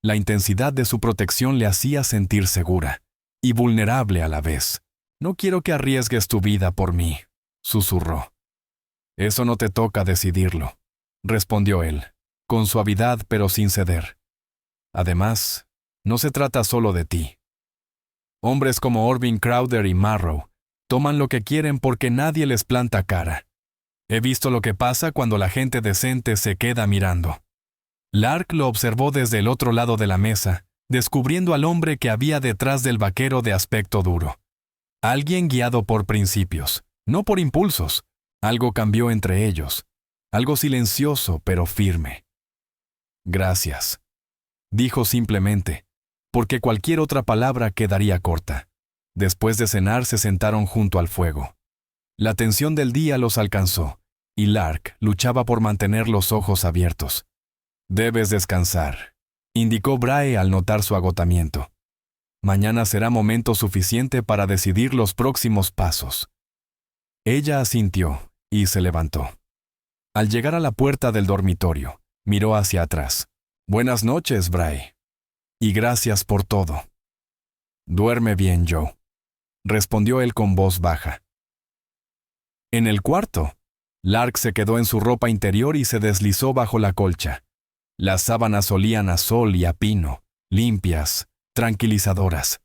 La intensidad de su protección le hacía sentir segura y vulnerable a la vez. «No quiero que arriesgues tu vida por mí», susurró. Eso no te toca decidirlo, respondió él, con suavidad pero sin ceder. Además, no se trata solo de ti. Hombres como Orvin Crowder y Marrow toman lo que quieren porque nadie les planta cara. He visto lo que pasa cuando la gente decente se queda mirando. Lark lo observó desde el otro lado de la mesa, descubriendo al hombre que había detrás del vaquero de aspecto duro. Alguien guiado por principios, no por impulsos. Algo cambió entre ellos, algo silencioso pero firme. Gracias, dijo simplemente, porque cualquier otra palabra quedaría corta. Después de cenar se sentaron junto al fuego. La tensión del día los alcanzó, y Lark luchaba por mantener los ojos abiertos. Debes descansar, indicó Brahe al notar su agotamiento. Mañana será momento suficiente para decidir los próximos pasos. Ella asintió y se levantó. Al llegar a la puerta del dormitorio, miró hacia atrás. Buenas noches, Brahe. Y gracias por todo. Duerme bien, Joe, respondió él con voz baja. En el cuarto, Lark se quedó en su ropa interior y se deslizó bajo la colcha. Las sábanas olían a sol y a pino, limpias, tranquilizadoras.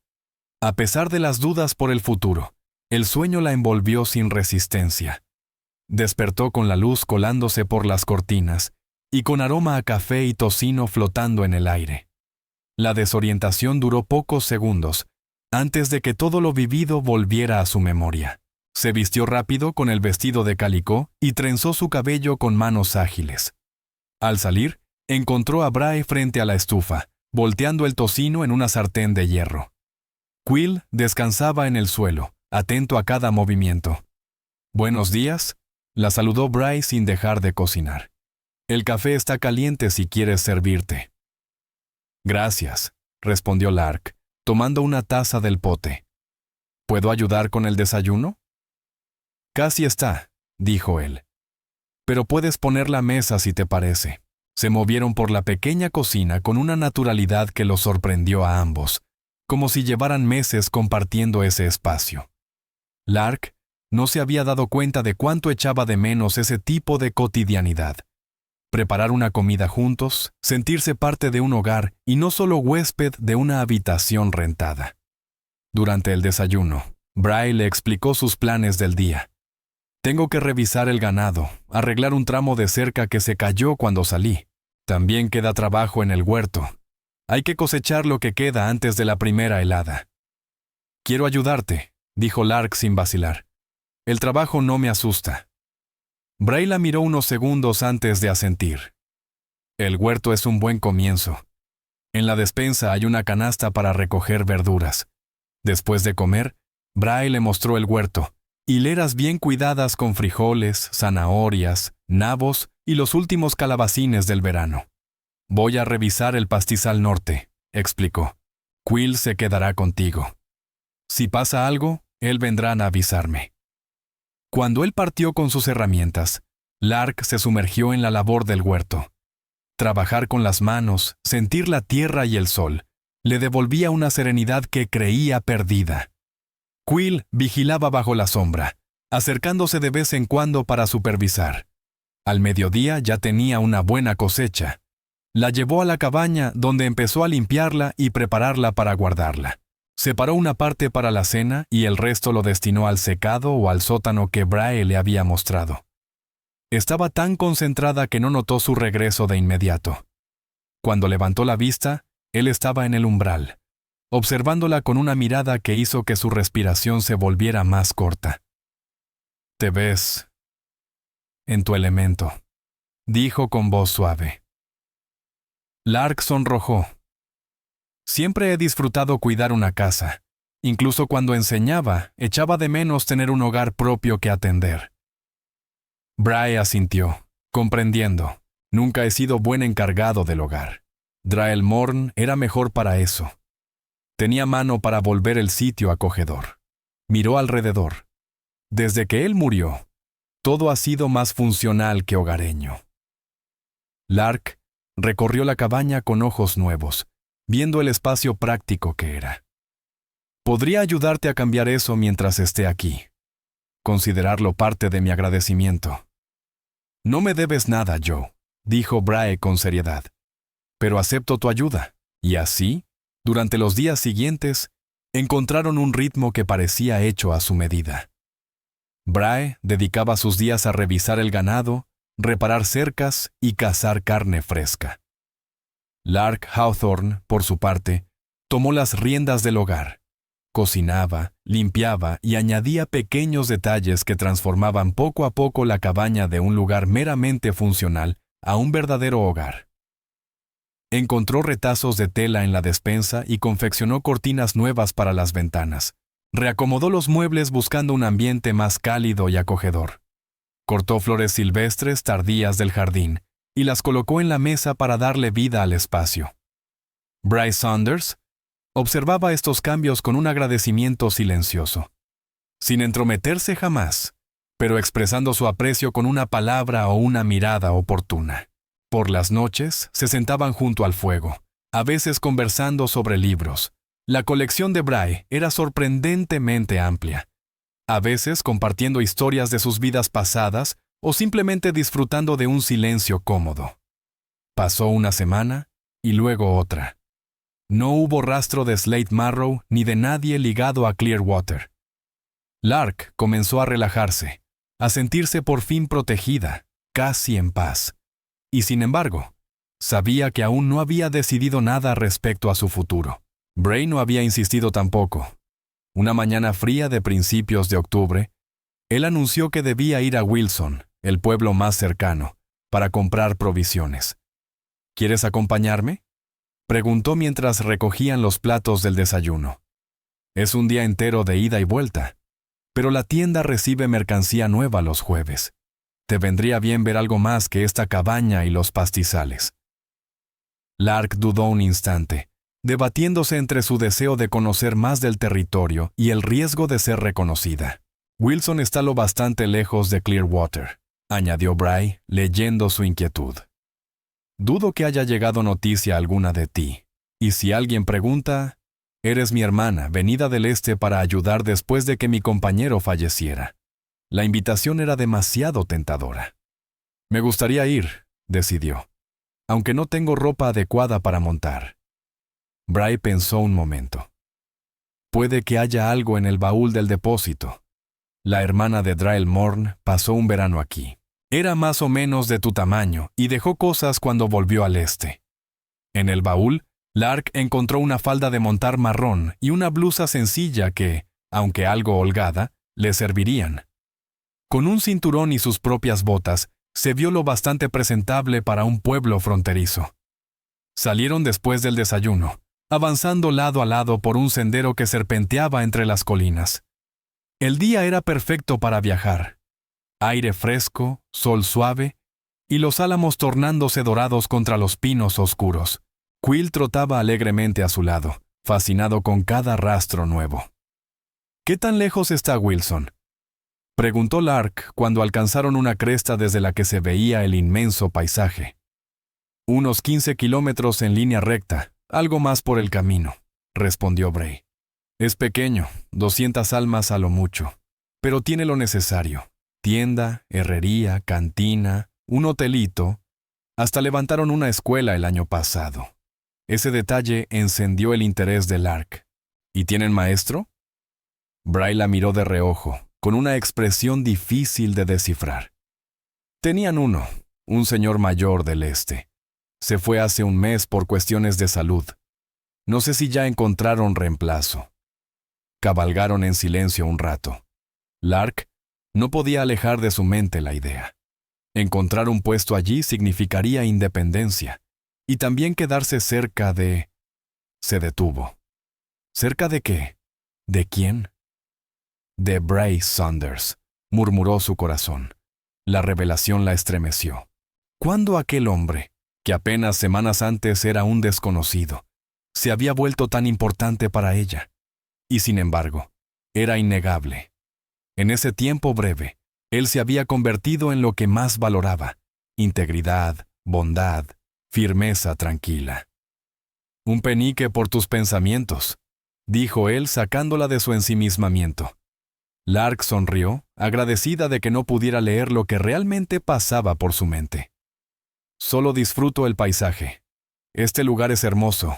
A pesar de las dudas por el futuro, el sueño la envolvió sin resistencia. Despertó con la luz colándose por las cortinas y con aroma a café y tocino flotando en el aire. La desorientación duró pocos segundos, antes de que todo lo vivido volviera a su memoria. Se vistió rápido con el vestido de calicó y trenzó su cabello con manos ágiles. Al salir, encontró a Brahe frente a la estufa, volteando el tocino en una sartén de hierro. Quill descansaba en el suelo, atento a cada movimiento. «Buenos días», la saludó Brahe sin dejar de cocinar. «El café está caliente si quieres servirte». «Gracias», respondió Lark, tomando una taza del pote. «¿Puedo ayudar con el desayuno?» «Casi está», dijo él. «Pero puedes poner la mesa si te parece». Se movieron por la pequeña cocina con una naturalidad que los sorprendió a ambos, como si llevaran meses compartiendo ese espacio. Lark no se había dado cuenta de cuánto echaba de menos ese tipo de cotidianidad. Preparar una comida juntos, sentirse parte de un hogar y no solo huésped de una habitación rentada. Durante el desayuno, Brahe le explicó sus planes del día. «Tengo que revisar el ganado, arreglar un tramo de cerca que se cayó cuando salí. También queda trabajo en el huerto. Hay que cosechar lo que queda antes de la primera helada». «Quiero ayudarte», dijo Lark sin vacilar. «El trabajo no me asusta». Brahe la miró unos segundos antes de asentir. «El huerto es un buen comienzo. En la despensa hay una canasta para recoger verduras». Después de comer, Brahe le mostró el huerto, hileras bien cuidadas con frijoles, zanahorias, nabos y los últimos calabacines del verano. «Voy a revisar el pastizal norte», explicó. «Quill se quedará contigo. Si pasa algo, él vendrá a avisarme». Cuando él partió con sus herramientas, Lark se sumergió en la labor del huerto. Trabajar con las manos, sentir la tierra y el sol, le devolvía una serenidad que creía perdida. Quill vigilaba bajo la sombra, acercándose de vez en cuando para supervisar. Al mediodía ya tenía una buena cosecha. La llevó a la cabaña donde empezó a limpiarla y prepararla para guardarla. Separó una parte para la cena y el resto lo destinó al secado o al sótano que Brahe le había mostrado. Estaba tan concentrada que no notó su regreso de inmediato. Cuando levantó la vista, él estaba en el umbral, observándola con una mirada que hizo que su respiración se volviera más corta. «Te ves en tu elemento», dijo con voz suave. Lark sonrojó. «Siempre he disfrutado cuidar una casa. Incluso cuando enseñaba, echaba de menos tener un hogar propio que atender». Brahe asintió, comprendiendo. «Nunca he sido buen encargado del hogar. Drael Morn era mejor para eso». Tenía mano para volver el sitio acogedor. Miró alrededor. Desde que él murió, todo ha sido más funcional que hogareño. Lark recorrió la cabaña con ojos nuevos, viendo el espacio práctico que era. «Podría ayudarte a cambiar eso mientras esté aquí». considerarlo parte de mi agradecimiento. No me debes nada, Joe, dijo Brahe con seriedad, pero acepto tu ayuda. Y así, durante los días siguientes, encontraron un ritmo que parecía hecho a su medida. Brahe dedicaba sus días a revisar el ganado, reparar cercas y cazar carne fresca. Lark Hawthorne, por su parte, tomó las riendas del hogar. Cocinaba, limpiaba y añadía pequeños detalles que transformaban poco a poco la cabaña de un lugar meramente funcional a un verdadero hogar. Encontró retazos de tela en la despensa y confeccionó cortinas nuevas para las ventanas. Reacomodó los muebles buscando un ambiente más cálido y acogedor. Cortó flores silvestres tardías del jardín y las colocó en la mesa para darle vida al espacio. Bryce Saunders observaba estos cambios con un agradecimiento silencioso, sin entrometerse jamás, pero expresando su aprecio con una palabra o una mirada oportuna. Por las noches se sentaban junto al fuego, a veces conversando sobre libros. La colección de Brahe era sorprendentemente amplia, a veces compartiendo historias de sus vidas pasadas o simplemente disfrutando de un silencio cómodo. Pasó una semana y luego otra. No hubo rastro de Slate Marrow ni de nadie ligado a Clearwater. Lark comenzó a relajarse, a sentirse por fin protegida, casi en paz. Y sin embargo, sabía que aún no había decidido nada respecto a su futuro. Brahe no había insistido tampoco. Una mañana fría de principios de octubre, él anunció que debía ir a Wilson, el pueblo más cercano, para comprar provisiones. ¿Quieres acompañarme?, preguntó mientras recogían los platos del desayuno. Es un día entero de ida y vuelta, pero la tienda recibe mercancía nueva los jueves. Te vendría bien ver algo más que esta cabaña y los pastizales. Lark dudó un instante, debatiéndose entre su deseo de conocer más del territorio y el riesgo de ser reconocida. Wilson está lo bastante lejos de Clearwater, añadió Brahe, leyendo su inquietud. Dudo que haya llegado noticia alguna de ti, y si alguien pregunta, eres mi hermana, venida del este para ayudar después de que mi compañero falleciera. La invitación era demasiado tentadora. Me gustaría ir, decidió, aunque no tengo ropa adecuada para montar. Brahe pensó un momento. Puede que haya algo en el baúl del depósito. La hermana de Dryle Morn pasó un verano aquí. Era más o menos de tu tamaño y dejó cosas cuando volvió al este. En el baúl, Lark encontró una falda de montar marrón y una blusa sencilla que, aunque algo holgada, le servirían. Con un cinturón y sus propias botas, se vio lo bastante presentable para un pueblo fronterizo. Salieron después del desayuno, avanzando lado a lado por un sendero que serpenteaba entre las colinas. El día era perfecto para viajar. Aire fresco, sol suave, y los álamos tornándose dorados contra los pinos oscuros. Quill trotaba alegremente a su lado, fascinado con cada rastro nuevo. ¿Qué tan lejos está Wilson?, preguntó Lark cuando alcanzaron una cresta desde la que se veía el inmenso paisaje. Unos 15 kilómetros en línea recta, algo más por el camino, respondió Brahe. Es pequeño, 200 almas a lo mucho, pero tiene lo necesario. Tienda, herrería, cantina, un hotelito. Hasta levantaron una escuela el año pasado. Ese detalle encendió el interés de Lark. ¿Y tienen maestro? Brahe la miró de reojo, con una expresión difícil de descifrar. Tenían uno, un señor mayor del este. Se fue hace un mes por cuestiones de salud. No sé si ya encontraron reemplazo. Cabalgaron en silencio un rato. Lark no podía alejar de su mente la idea. Encontrar un puesto allí significaría independencia, y también quedarse cerca de... Se detuvo. ¿Cerca de qué? ¿De quién? De Bryce Saunders, murmuró su corazón. La revelación la estremeció. ¿Cuándo aquel hombre, que apenas semanas antes era un desconocido, se había vuelto tan importante para ella? Y sin embargo, era innegable. En ese tiempo breve, él se había convertido en lo que más valoraba: integridad, bondad, firmeza tranquila. Un penique por tus pensamientos, dijo él sacándola de su ensimismamiento. Lark sonrió, agradecida de que no pudiera leer lo que realmente pasaba por su mente. Solo disfruto el paisaje. Este lugar es hermoso.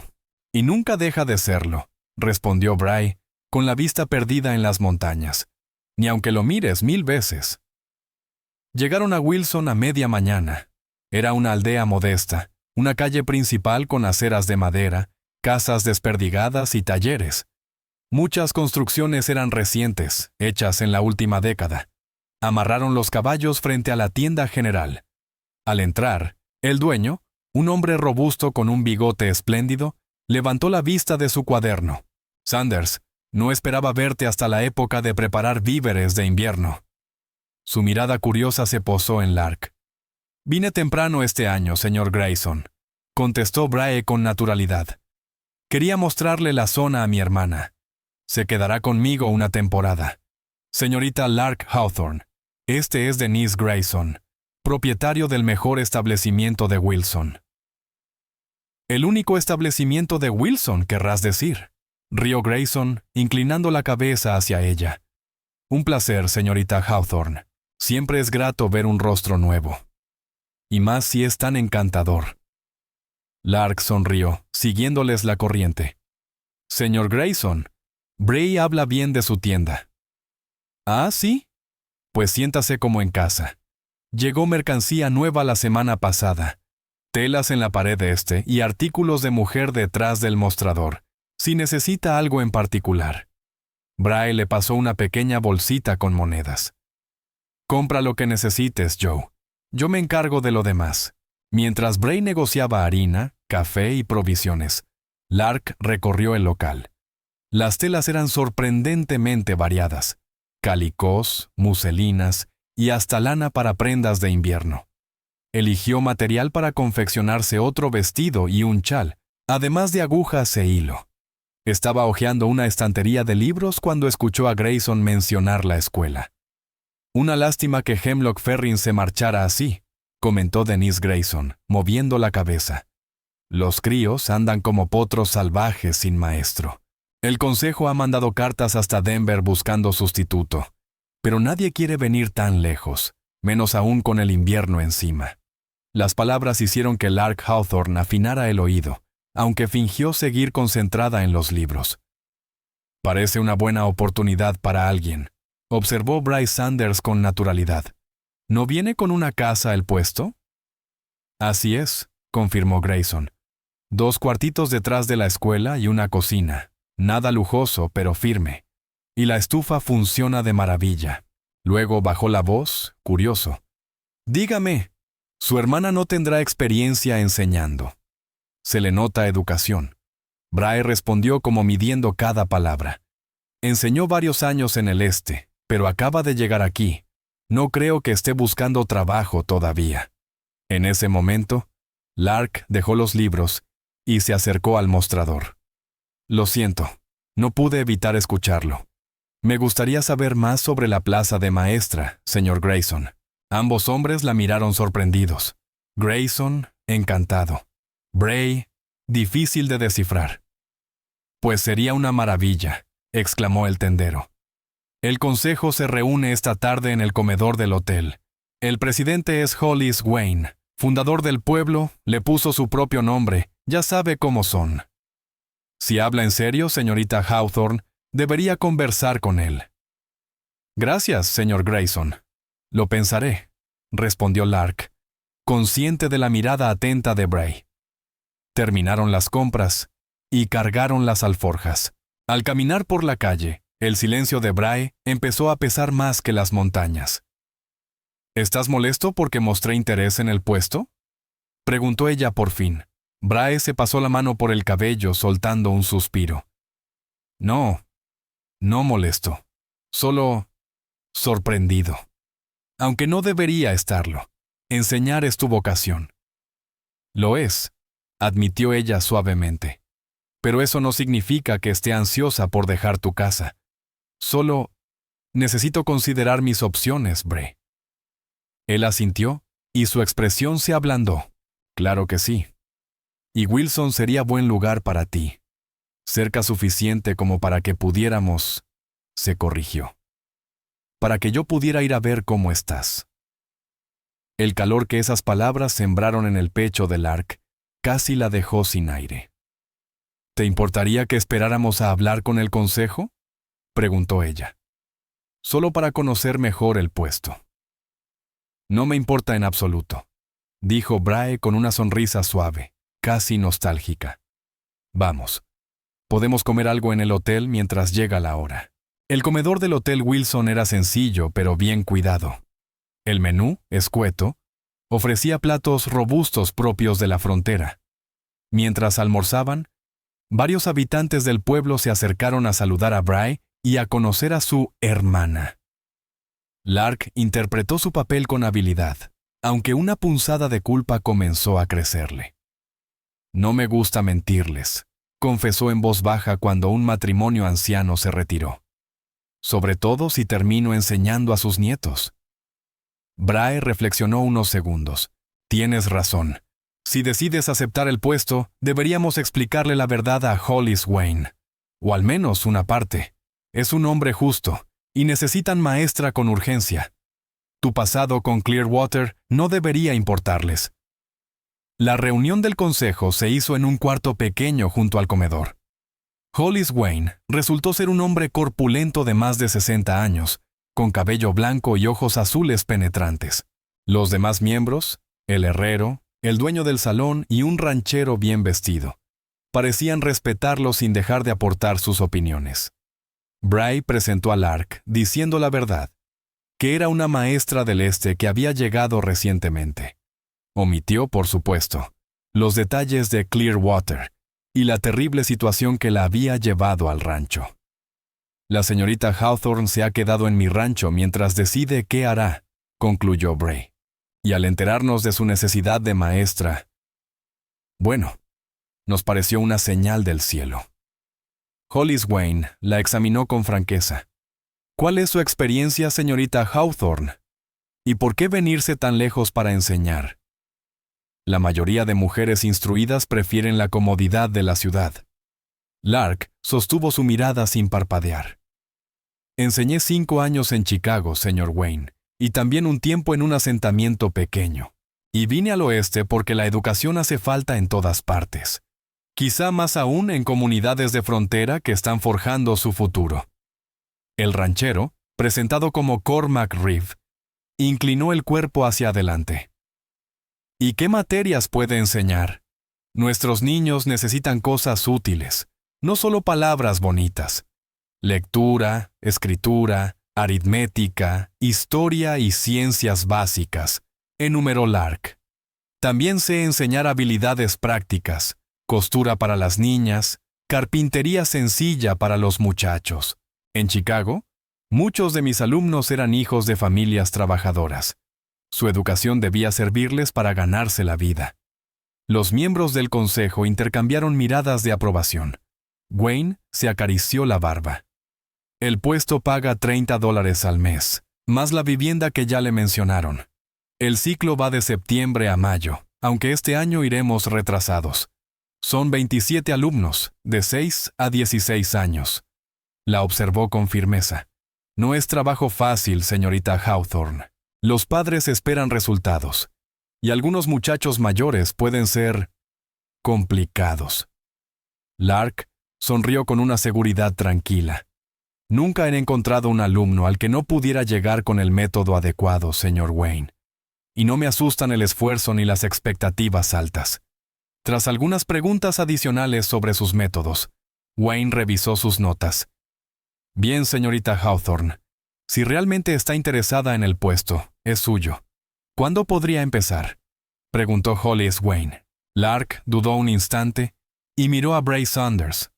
Y nunca deja de serlo, respondió Bray, con la vista perdida en las montañas. Ni aunque lo mires 1000 veces. Llegaron a Wilson a media mañana. Era una aldea modesta, una calle principal con aceras de madera, casas desperdigadas y talleres. Muchas construcciones eran recientes, hechas en la última década. Amarraron los caballos frente a la tienda general. Al entrar, el dueño, un hombre robusto con un bigote espléndido, levantó la vista de su cuaderno. Sanders, no esperaba verte hasta la época de preparar víveres de invierno. Su mirada curiosa se posó en Lark. Vine temprano este año, señor Grayson, contestó Bray con naturalidad. Quería mostrarle la zona a mi hermana. Se quedará conmigo una temporada. Señorita Lark Hawthorne, este es Denise Grayson, propietario del mejor establecimiento de Wilson. El único establecimiento de Wilson, querrás decir, rió Grayson, inclinando la cabeza hacia ella. Un placer, señorita Hawthorne. Siempre es grato ver un rostro nuevo. Y más si es tan encantador. Lark sonrió, siguiéndoles la corriente. Señor Grayson, Bray habla bien de su tienda. ¿Ah, sí? Pues siéntase como en casa. Llegó mercancía nueva la semana pasada. Telas en la pared y artículos de mujer detrás del mostrador, si necesita algo en particular. Bray le pasó una pequeña bolsita con monedas. Compra lo que necesites, Joe. Yo me encargo de lo demás. Mientras Bray negociaba harina, café y provisiones, Lark recorrió el local. Las telas eran sorprendentemente variadas. Calicós, muselinas y hasta lana para prendas de invierno. Eligió material para confeccionarse otro vestido y un chal, además de agujas e hilo. Estaba hojeando una estantería de libros cuando escuchó a Grayson mencionar la escuela. Una lástima que Hemlock Ferrin se marchara así, comentó Denise Grayson, moviendo la cabeza. Los críos andan como potros salvajes sin maestro. El consejo ha mandado cartas hasta Denver buscando sustituto, pero nadie quiere venir tan lejos, menos aún con el invierno encima. Las palabras hicieron que Lark Hawthorne afinara el oído, aunque fingió seguir concentrada en los libros. Parece una buena oportunidad para alguien, observó Bryce Sanders con naturalidad. ¿No viene con una casa el puesto? Así es, confirmó Grayson. 2 cuartitos detrás de la escuela y una cocina. Nada lujoso, pero firme. Y la estufa funciona de maravilla. Luego bajó la voz, curioso. Dígame, su hermana no tendrá experiencia enseñando. Se le nota educación. Bray respondió como midiendo cada palabra. Enseñó varios años en el este, pero acaba de llegar aquí. No creo que esté buscando trabajo todavía. En ese momento, Lark dejó los libros y se acercó al mostrador. Lo siento, no pude evitar escucharlo. Me gustaría saber más sobre la plaza de maestra, señor Grayson. Ambos hombres la miraron sorprendidos. Grayson, encantado. Bray, difícil de descifrar. Pues sería una maravilla, exclamó el tendero. El consejo se reúne esta tarde en el comedor del hotel. El presidente es Hollis Wayne, fundador del pueblo, le puso su propio nombre, ya sabe cómo son. Si habla en serio, señorita Hawthorne, debería conversar con él. Gracias, señor Grayson. Lo pensaré, respondió Lark, consciente de la mirada atenta de Bray. Terminaron las compras y cargaron las alforjas. Al caminar por la calle, el silencio de Bray empezó a pesar más que las montañas. ¿Estás molesto porque mostré interés en el puesto?, preguntó ella por fin. Bray se pasó la mano por el cabello soltando un suspiro. No molesto. Solo sorprendido. Aunque no debería estarlo. Enseñar es tu vocación. Lo es, admitió ella suavemente. Pero eso no significa que esté ansiosa por dejar tu casa. Solo necesito considerar mis opciones, Bray. Él asintió y su expresión se ablandó. Claro que sí. Y Wilson sería buen lugar para ti. Cerca suficiente como para que pudiéramos... Se corrigió. para que yo pudiera ir a ver cómo estás». El calor que esas palabras sembraron en el pecho de Lark casi la dejó sin aire. «¿Te importaría que esperáramos a hablar con el consejo?», preguntó ella. «Solo para conocer mejor el puesto». «No me importa en absoluto», dijo Brahe con una sonrisa suave, casi nostálgica. «Vamos. Podemos comer algo en el hotel mientras llega la hora». El comedor del Hotel Wilson era sencillo, pero bien cuidado. El menú, escueto, ofrecía platos robustos propios de la frontera. Mientras almorzaban, varios habitantes del pueblo se acercaron a saludar a Brahe y a conocer a su hermana. Lark interpretó su papel con habilidad, aunque una punzada de culpa comenzó a crecerle. «No me gusta mentirles», confesó en voz baja cuando un matrimonio anciano se retiró. «Sobre todo si termino enseñando a sus nietos». Brahe reflexionó unos segundos. «Tienes razón. Si decides aceptar el puesto, deberíamos explicarle la verdad a Hollis Wayne. O al menos una parte. Es un hombre justo, y necesitan maestra con urgencia. Tu pasado con Clearwater no debería importarles». La reunión del consejo se hizo en un cuarto pequeño junto al comedor. Hollis Wayne resultó ser un hombre corpulento de más de 60 años, con cabello blanco y ojos azules penetrantes. Los demás miembros, el herrero, el dueño del salón y un ranchero bien vestido, parecían respetarlo sin dejar de aportar sus opiniones. Brahe presentó a Lark diciendo la verdad, que era una maestra del este que había llegado recientemente. Omitió, por supuesto, los detalles de Clearwater y la terrible situación que la había llevado al rancho. «La señorita Hawthorne se ha quedado en mi rancho mientras decide qué hará», concluyó Brahe. «Y al enterarnos de su necesidad de maestra, bueno, nos pareció una señal del cielo». Hollis Wayne la examinó con franqueza. «¿Cuál es su experiencia, señorita Hawthorne? ¿Y por qué venirse tan lejos para enseñar?» «La mayoría de mujeres instruidas prefieren la comodidad de la ciudad». Lark sostuvo su mirada sin parpadear. «Enseñé 5 años en Chicago, señor Wayne, y también un tiempo en un asentamiento pequeño. Y vine al oeste porque la educación hace falta en todas partes. Quizá más aún en comunidades de frontera que están forjando su futuro». El ranchero, presentado como Cormac Reeve, inclinó el cuerpo hacia adelante. «¿Y qué materias puede enseñar? Nuestros niños necesitan cosas útiles, no solo palabras bonitas. Lectura, escritura, aritmética, historia y ciencias básicas», enumeró Lark. «También sé enseñar habilidades prácticas, costura para las niñas, carpintería sencilla para los muchachos. En Chicago, muchos de mis alumnos eran hijos de familias trabajadoras. Su educación debía servirles para ganarse la vida». Los miembros del consejo intercambiaron miradas de aprobación. Wayne se acarició la barba. «El puesto paga $30 al mes, más la vivienda que ya le mencionaron. El ciclo va de septiembre a mayo, aunque este año iremos retrasados. Son 27 alumnos, de 6 a 16 años». La observó con firmeza. «No es trabajo fácil, señorita Hawthorne. Los padres esperan resultados, y algunos muchachos mayores pueden ser complicados». Lark sonrió con una seguridad tranquila. «Nunca he encontrado un alumno al que no pudiera llegar con el método adecuado, señor Wayne. Y no me asustan el esfuerzo ni las expectativas altas». Tras algunas preguntas adicionales sobre sus métodos, Wayne revisó sus notas. «Bien, señorita Hawthorne. Si realmente está interesada en el puesto, es suyo. ¿Cuándo podría empezar?», preguntó Hollis Wayne. Lark dudó un instante y miró a Brahe Saunders.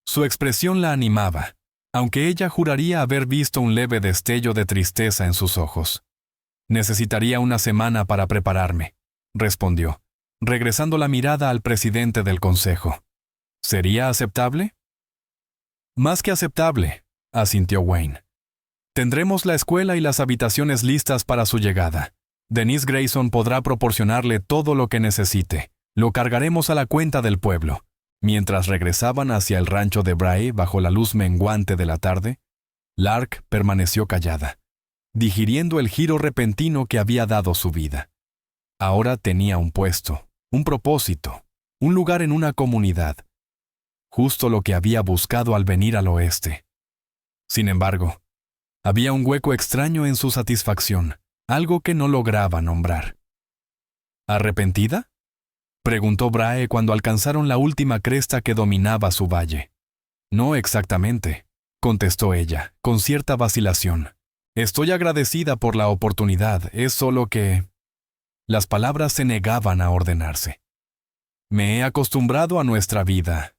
Su expresión la animaba, aunque ella juraría haber visto un leve destello de tristeza en sus ojos. «Necesitaría una semana para prepararme», respondió, regresando la mirada al presidente del consejo. «¿Sería aceptable?». «Más que aceptable», asintió Wayne. «Tendremos la escuela y las habitaciones listas para su llegada. Denise Grayson podrá proporcionarle todo lo que necesite. Lo cargaremos a la cuenta del pueblo». Mientras regresaban hacia el rancho de Brahe bajo la luz menguante de la tarde, Lark permaneció callada, digiriendo el giro repentino que había dado su vida. Ahora tenía un puesto, un propósito, un lugar en una comunidad, justo lo que había buscado al venir al oeste. Sin embargo, había un hueco extraño en su satisfacción, algo que no lograba nombrar. ¿Arrepentida?, preguntó Brahe cuando alcanzaron la última cresta que dominaba su valle. No exactamente, contestó ella, con cierta vacilación. Estoy agradecida por la oportunidad, es solo que... Las palabras se negaban a ordenarse. Me he acostumbrado a nuestra vida.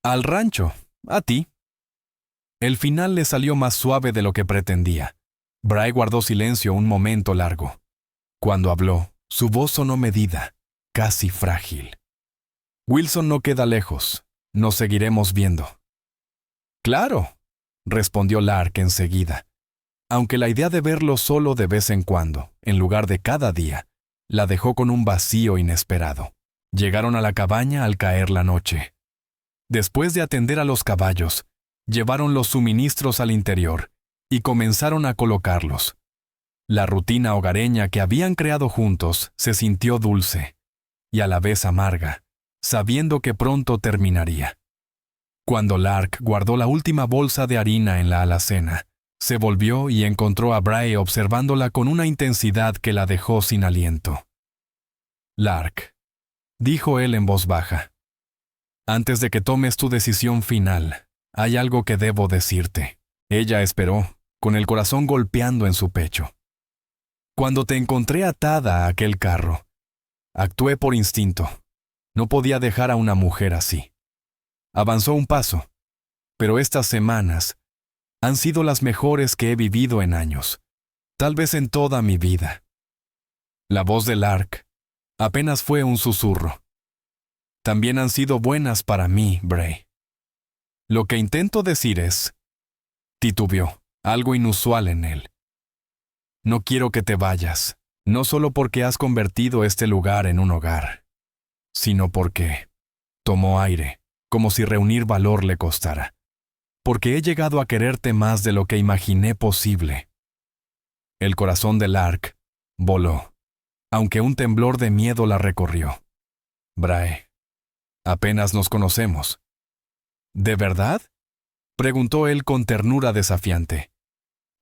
Al rancho, a ti. El final le salió más suave de lo que pretendía. Brahe guardó silencio un momento largo. Cuando habló, su voz sonó medida, casi frágil. Wilson no queda lejos. Nos seguiremos viendo. Claro, respondió Lark enseguida, aunque la idea de verlo solo de vez en cuando, en lugar de cada día, la dejó con un vacío inesperado. Llegaron a la cabaña al caer la noche. Después de atender a los caballos, llevaron los suministros al interior y comenzaron a colocarlos. La rutina hogareña que habían creado juntos se sintió dulce y a la vez amarga, sabiendo que pronto terminaría. Cuando Lark guardó la última bolsa de harina en la alacena, se volvió y encontró a Brahe observándola con una intensidad que la dejó sin aliento. Lark, dijo él en voz baja, antes de que tomes tu decisión final, hay algo que debo decirte. Ella esperó, con el corazón golpeando en su pecho. Cuando te encontré atada a aquel carro, actué por instinto. No podía dejar a una mujer así. Avanzó un paso, pero estas semanas han sido las mejores que he vivido en años, tal vez en toda mi vida. La voz de Lark apenas fue un susurro. También han sido buenas para mí, Brahe. Lo que intento decir es, titubeó, algo inusual en él. No quiero que te vayas, no solo porque has convertido este lugar en un hogar, sino porque tomó aire, como si reunir valor le costara. Porque he llegado a quererte más de lo que imaginé posible. El corazón de Lark voló, aunque un temblor de miedo la recorrió. Brahe, apenas nos conocemos. ¿De verdad?, preguntó él con ternura desafiante.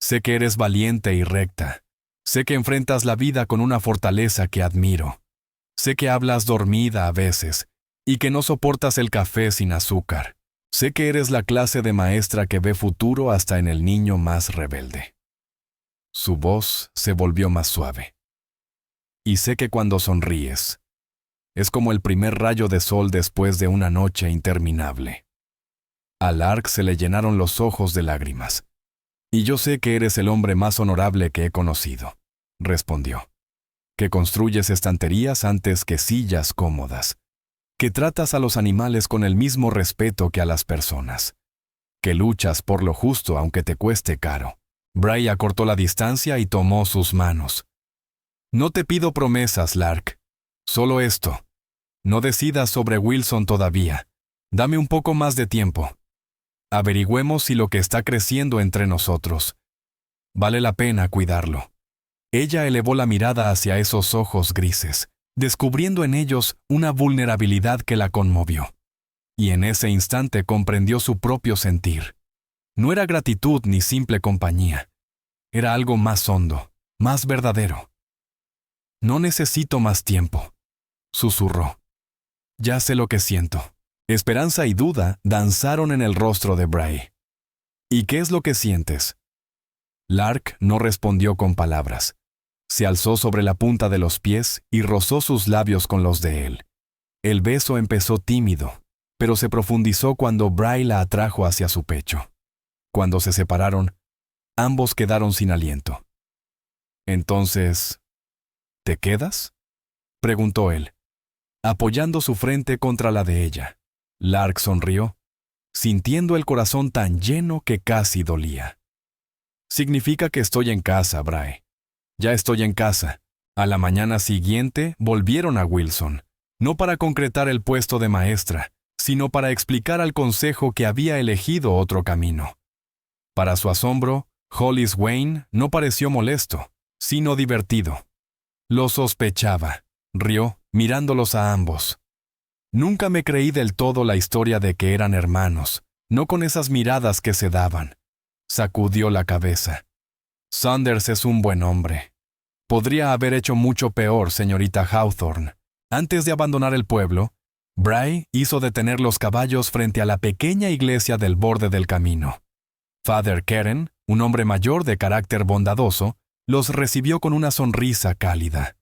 Sé que eres valiente y recta. Sé que enfrentas la vida con una fortaleza que admiro. Sé que hablas dormida a veces y que no soportas el café sin azúcar. Sé que eres la clase de maestra que ve futuro hasta en el niño más rebelde. Su voz se volvió más suave. Y sé que cuando sonríes, es como el primer rayo de sol después de una noche interminable. A Lark se le llenaron los ojos de lágrimas. Y yo sé que eres el hombre más honorable que he conocido, respondió. Que construyes estanterías antes que sillas cómodas. Que tratas a los animales con el mismo respeto que a las personas. Que luchas por lo justo aunque te cueste caro. Brahe acortó la distancia y tomó sus manos. No te pido promesas, Lark. Solo esto. No decidas sobre Wilson todavía. Dame un poco más de tiempo. Averigüemos si lo que está creciendo entre nosotros vale la pena cuidarlo. Ella elevó la mirada hacia esos ojos grises, descubriendo en ellos una vulnerabilidad que la conmovió. Y en ese instante comprendió su propio sentir. No era gratitud ni simple compañía. Era algo más hondo, más verdadero. No necesito más tiempo, susurró. Ya sé lo que siento. Esperanza y duda danzaron en el rostro de Brahe. ¿Y qué es lo que sientes? Lark no respondió con palabras. Se alzó sobre la punta de los pies y rozó sus labios con los de él. El beso empezó tímido, pero se profundizó cuando Brahe la atrajo hacia su pecho. Cuando se separaron, ambos quedaron sin aliento. Entonces, ¿te quedas?, preguntó él, apoyando su frente contra la de ella. Lark sonrió, sintiendo el corazón tan lleno que casi dolía. Significa que estoy en casa, Brahe. Ya estoy en casa. A la mañana siguiente volvieron a Wilson, no para concretar el puesto de maestra, sino para explicar al consejo que había elegido otro camino. Para su asombro, Hollis Wayne no pareció molesto, sino divertido. Lo sospechaba. Rió, mirándolos a ambos. Nunca me creí del todo la historia de que eran hermanos, no con esas miradas que se daban. Sacudió la cabeza. Saunders es un buen hombre. Podría haber hecho mucho peor, señorita Hawthorne. Antes de abandonar el pueblo, Bray hizo detener los caballos frente a la pequeña iglesia del borde del camino. Father Keren, un hombre mayor de carácter bondadoso, los recibió con una sonrisa cálida.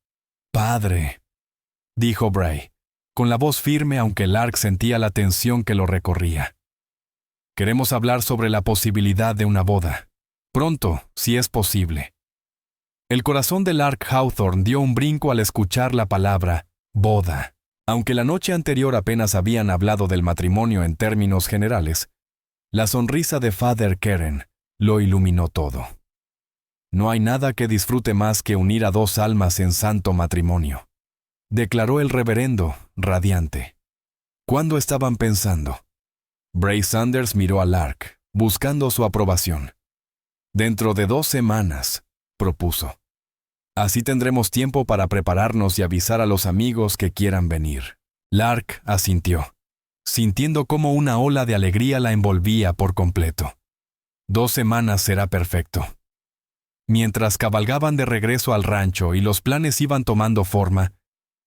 «Padre», dijo Bray, con la voz firme aunque Lark sentía la tensión que lo recorría. «Queremos hablar sobre la posibilidad de una boda. Pronto, si es posible». El corazón de Lark Hawthorne dio un brinco al escuchar la palabra boda. Aunque la noche anterior apenas habían hablado del matrimonio en términos generales, la sonrisa de Father Keren lo iluminó todo. «No hay nada que disfrute más que unir a dos almas en santo matrimonio», declaró el reverendo, radiante. «¿Cuándo estaban pensando?» Bray Saunders miró a Lark, buscando su aprobación. «Dentro de 2 semanas», propuso. «Así tendremos tiempo para prepararnos y avisar a los amigos que quieran venir». Lark asintió, sintiendo cómo una ola de alegría la envolvía por completo. 2 semanas será perfecto. Mientras cabalgaban de regreso al rancho y los planes iban tomando forma,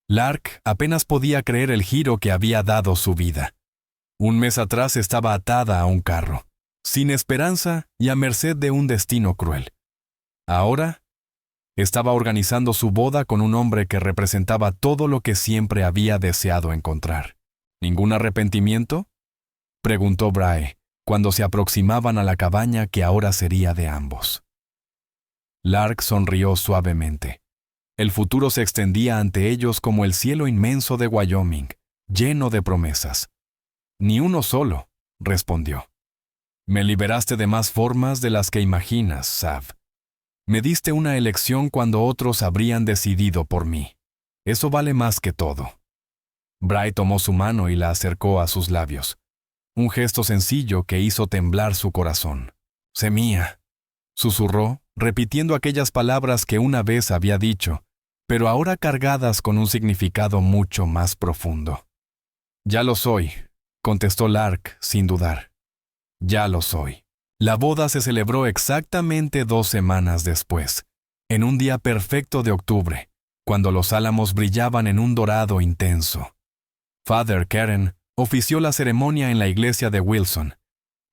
Lark apenas podía creer el giro que había dado su vida. Un mes atrás estaba atada a un carro, sin esperanza y a merced de un destino cruel. Ahora, estaba organizando su boda con un hombre que representaba todo lo que siempre había deseado encontrar. ¿Ningún arrepentimiento?, preguntó Bray, cuando se aproximaban a la cabaña que ahora sería de ambos. Lark sonrió suavemente. El futuro se extendía ante ellos como el cielo inmenso de Wyoming, lleno de promesas. «Ni uno solo», respondió. «Me liberaste de más formas de las que imaginas, Sav. Me diste una elección cuando otros habrían decidido por mí. Eso vale más que todo». Bray tomó su mano y la acercó a sus labios. Un gesto sencillo que hizo temblar su corazón. «Semía», susurró, repitiendo aquellas palabras que una vez había dicho, pero ahora cargadas con un significado mucho más profundo. «Ya lo soy», contestó Lark sin dudar. «Ya lo soy». La boda se celebró exactamente 2 semanas después, en un día perfecto de octubre, cuando los álamos brillaban en un dorado intenso. Father Keren ofició la ceremonia en la iglesia de Wilson,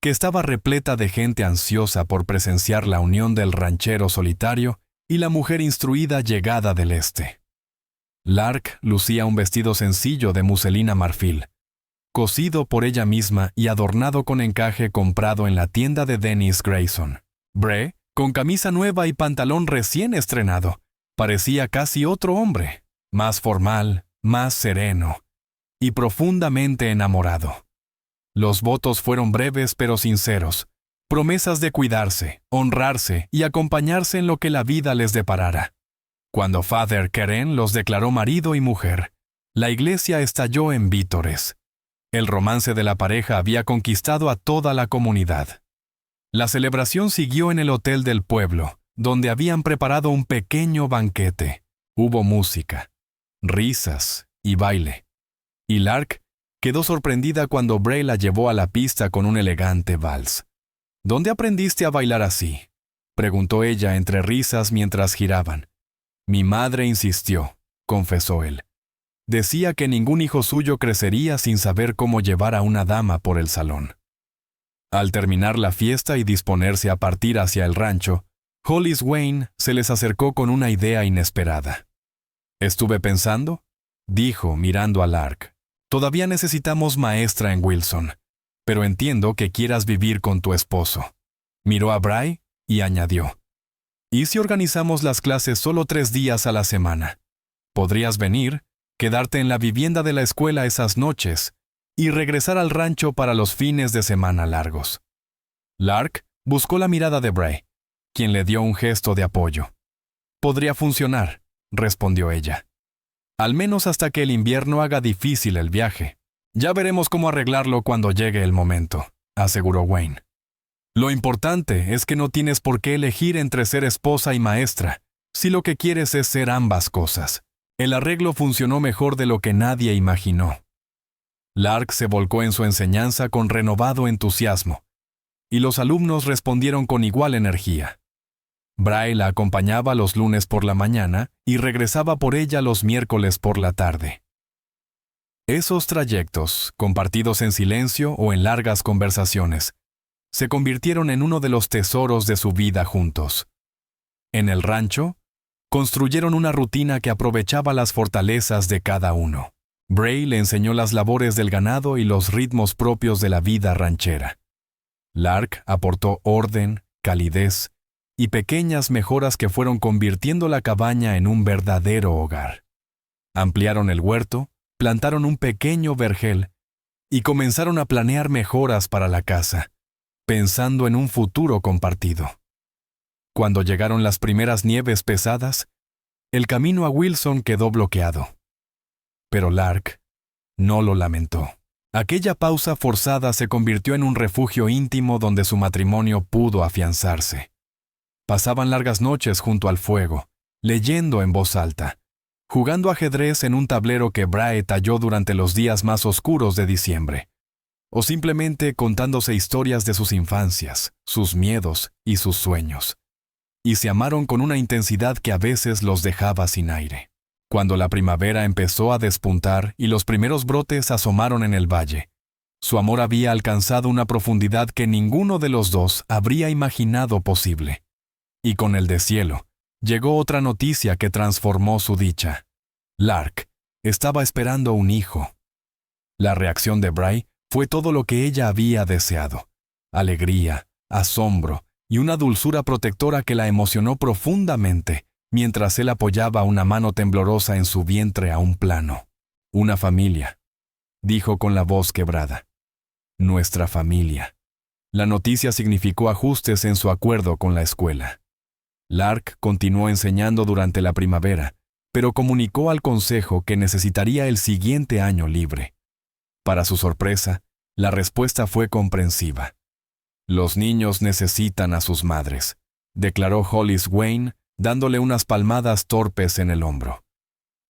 que estaba repleta de gente ansiosa por presenciar la unión del ranchero solitario y la mujer instruida llegada del este. Lark lucía un vestido sencillo de muselina marfil, cosido por ella misma y adornado con encaje comprado en la tienda de Dennis Grayson. Bray, con camisa nueva y pantalón recién estrenado, parecía casi otro hombre, más formal, más sereno y profundamente enamorado. Los votos fueron breves pero sinceros, promesas de cuidarse, honrarse y acompañarse en lo que la vida les deparara. Cuando Father Keren los declaró marido y mujer, la iglesia estalló en vítores. El romance de la pareja había conquistado a toda la comunidad. La celebración siguió en el hotel del pueblo, donde habían preparado un pequeño banquete. Hubo música, risas y baile. Y Lark quedó sorprendida cuando Bray la llevó a la pista con un elegante vals. «¿Dónde aprendiste a bailar así?», preguntó ella entre risas mientras giraban. «Mi madre insistió», confesó él. «Decía que ningún hijo suyo crecería sin saber cómo llevar a una dama por el salón». Al terminar la fiesta y disponerse a partir hacia el rancho, Hollis Wayne se les acercó con una idea inesperada. «Estuve pensando», dijo mirando a Lark. «Todavía necesitamos maestra en Wilson, pero entiendo que quieras vivir con tu esposo». Miró a Bray y añadió: «¿Y si organizamos las clases solo 3 días a la semana? Podrías venir, quedarte en la vivienda de la escuela esas noches y regresar al rancho para los fines de semana largos». Lark buscó la mirada de Bray, quien le dio un gesto de apoyo. «Podría funcionar», respondió ella. «Al menos hasta que el invierno haga difícil el viaje. Ya veremos cómo arreglarlo cuando llegue el momento», aseguró Wayne. Lo importante es que no tienes por qué elegir entre ser esposa y maestra, si lo que quieres es ser ambas cosas. El arreglo funcionó mejor de lo que nadie imaginó. Lark se volcó en su enseñanza con renovado entusiasmo, y los alumnos respondieron con igual energía. Bray la acompañaba los lunes por la mañana y regresaba por ella los miércoles por la tarde. Esos trayectos, compartidos en silencio o en largas conversaciones, se convirtieron en uno de los tesoros de su vida juntos. En el rancho, construyeron una rutina que aprovechaba las fortalezas de cada uno. Bray le enseñó las labores del ganado y los ritmos propios de la vida ranchera. Lark aportó orden, calidez y pequeñas mejoras que fueron convirtiendo la cabaña en un verdadero hogar. Ampliaron el huerto, plantaron un pequeño vergel y comenzaron a planear mejoras para la casa, pensando en un futuro compartido. Cuando llegaron las primeras nieves pesadas, el camino a Wilson quedó bloqueado. Pero Lark no lo lamentó. Aquella pausa forzada se convirtió en un refugio íntimo donde su matrimonio pudo afianzarse. Pasaban largas noches junto al fuego, leyendo en voz alta, jugando ajedrez en un tablero que Bray talló durante los días más oscuros de diciembre, o simplemente contándose historias de sus infancias, sus miedos y sus sueños. Y se amaron con una intensidad que a veces los dejaba sin aire. Cuando la primavera empezó a despuntar y los primeros brotes asomaron en el valle, su amor había alcanzado una profundidad que ninguno de los dos habría imaginado posible. Y con el deshielo, llegó otra noticia que transformó su dicha. Lark estaba esperando un hijo. La reacción de Bray fue todo lo que ella había deseado: alegría, asombro y una dulzura protectora que la emocionó profundamente, mientras él apoyaba una mano temblorosa en su vientre a un plano. «Una familia», dijo con la voz quebrada. «Nuestra familia». La noticia significó ajustes en su acuerdo con la escuela. Lark continuó enseñando durante la primavera, pero comunicó al consejo que necesitaría el siguiente año libre. Para su sorpresa, la respuesta fue comprensiva. «Los niños necesitan a sus madres», declaró Hollis Wayne, dándole unas palmadas torpes en el hombro.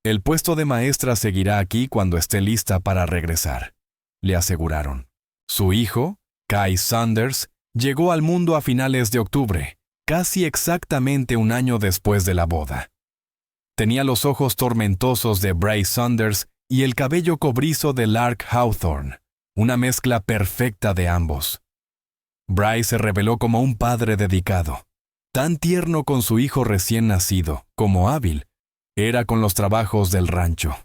«El puesto de maestra seguirá aquí cuando esté lista para regresar», le aseguraron. Su hijo, Kai Saunders, llegó al mundo a finales de octubre, casi exactamente un año después de la boda. Tenía los ojos tormentosos de Bray Saunders y el cabello cobrizo de Lark Hawthorne, una mezcla perfecta de ambos. Bray se reveló como un padre dedicado, tan tierno con su hijo recién nacido, como hábil era con los trabajos del rancho.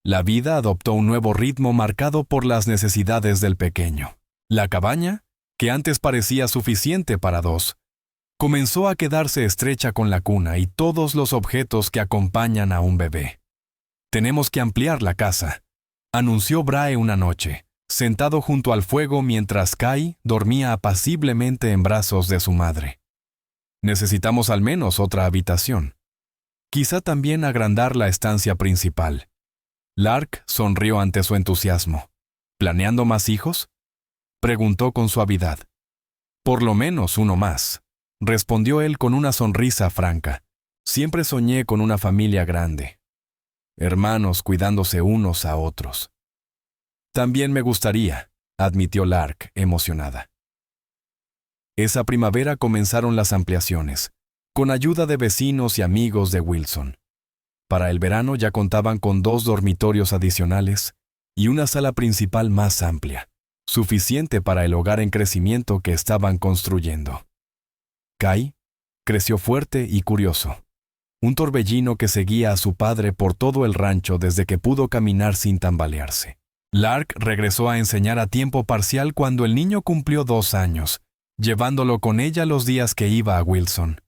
La vida adoptó un nuevo ritmo marcado por las necesidades del pequeño. La cabaña, que antes parecía suficiente para dos, comenzó a quedarse estrecha con la cuna y todos los objetos que acompañan a un bebé. «Tenemos que ampliar la casa», anunció Bray una noche, sentado junto al fuego mientras Kai dormía apaciblemente en brazos de su madre. «Necesitamos al menos otra habitación. Quizá también agrandar la estancia principal». Lark sonrió ante su entusiasmo. «¿Planeando más hijos?», preguntó con suavidad. «Por lo menos uno más», respondió él con una sonrisa franca. «Siempre soñé con una familia grande. Hermanos cuidándose unos a otros». «También me gustaría», admitió Lark, emocionada. Esa primavera comenzaron las ampliaciones, con ayuda de vecinos y amigos de Wilson. Para el verano ya contaban con 2 dormitorios adicionales y una sala principal más amplia, suficiente para el hogar en crecimiento que estaban construyendo. Kai creció fuerte y curioso, un torbellino que seguía a su padre por todo el rancho desde que pudo caminar sin tambalearse. Lark regresó a enseñar a tiempo parcial cuando el niño cumplió 2 años, llevándolo con ella los días que iba a Wilson.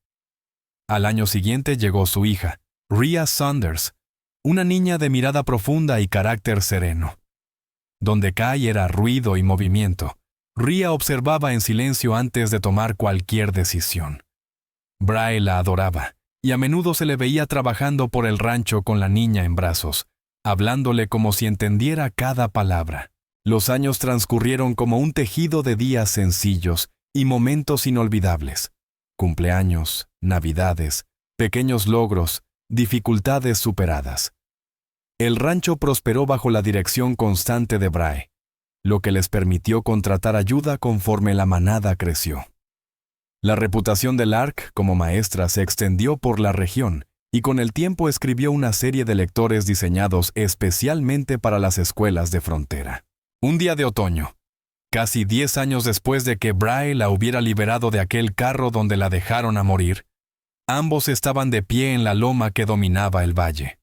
Al año siguiente llegó su hija, Rhea Saunders, una niña de mirada profunda y carácter sereno. Donde Kai era ruido y movimiento, Rhea observaba en silencio antes de tomar cualquier decisión. Bray la adoraba, y a menudo se le veía trabajando por el rancho con la niña en brazos, hablándole como si entendiera cada palabra. Los años transcurrieron como un tejido de días sencillos y momentos inolvidables. Cumpleaños, navidades, pequeños logros, dificultades superadas. El rancho prosperó bajo la dirección constante de Brahe, lo que les permitió contratar ayuda conforme la manada creció. La reputación de Lark como maestra se extendió por la región y con el tiempo escribió una serie de lectores diseñados especialmente para las escuelas de frontera. Un día de otoño, casi 10 años después de que Brahe la hubiera liberado de aquel carro donde la dejaron a morir, ambos estaban de pie en la loma que dominaba el valle.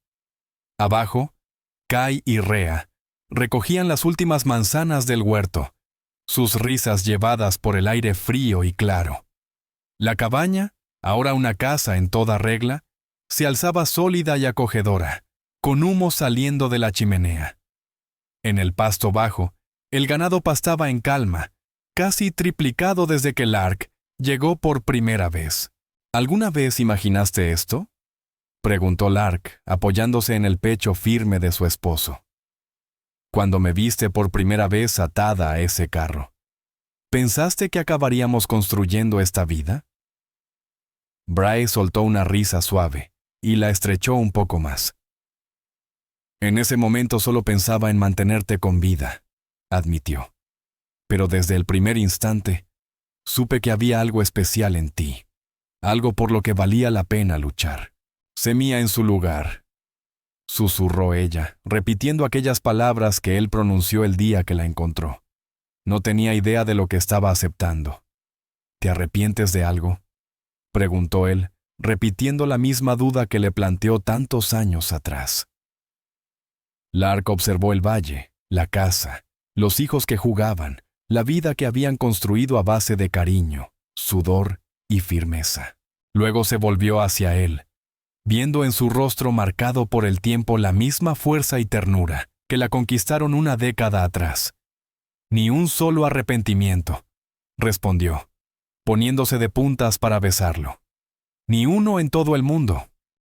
Abajo, Kai y Rea recogían las últimas manzanas del huerto, sus risas llevadas por el aire frío y claro. La cabaña, ahora una casa en toda regla, se alzaba sólida y acogedora, con humo saliendo de la chimenea. En el pasto bajo, el ganado pastaba en calma, casi triplicado desde que Lark llegó por primera vez. ¿Alguna vez imaginaste esto?, preguntó Lark, apoyándose en el pecho firme de su esposo. Cuando me viste por primera vez atada a ese carro, ¿pensaste que acabaríamos construyendo esta vida? Brahe soltó una risa suave y la estrechó un poco más. En ese momento solo pensaba en mantenerte con vida, admitió. Pero desde el primer instante, supe que había algo especial en ti, algo por lo que valía la pena luchar. Semía en su lugar, susurró ella, repitiendo aquellas palabras que él pronunció el día que la encontró. No tenía idea de lo que estaba aceptando. ¿Te arrepientes de algo?, preguntó él, repitiendo la misma duda que le planteó tantos años atrás. Lark observó el valle, la casa, los hijos que jugaban, la vida que habían construido a base de cariño, sudor y firmeza. Luego se volvió hacia él, viendo en su rostro marcado por el tiempo la misma fuerza y ternura que la conquistaron una década atrás. Ni un solo arrepentimiento, respondió, poniéndose de puntas para besarlo. Ni uno en todo el mundo.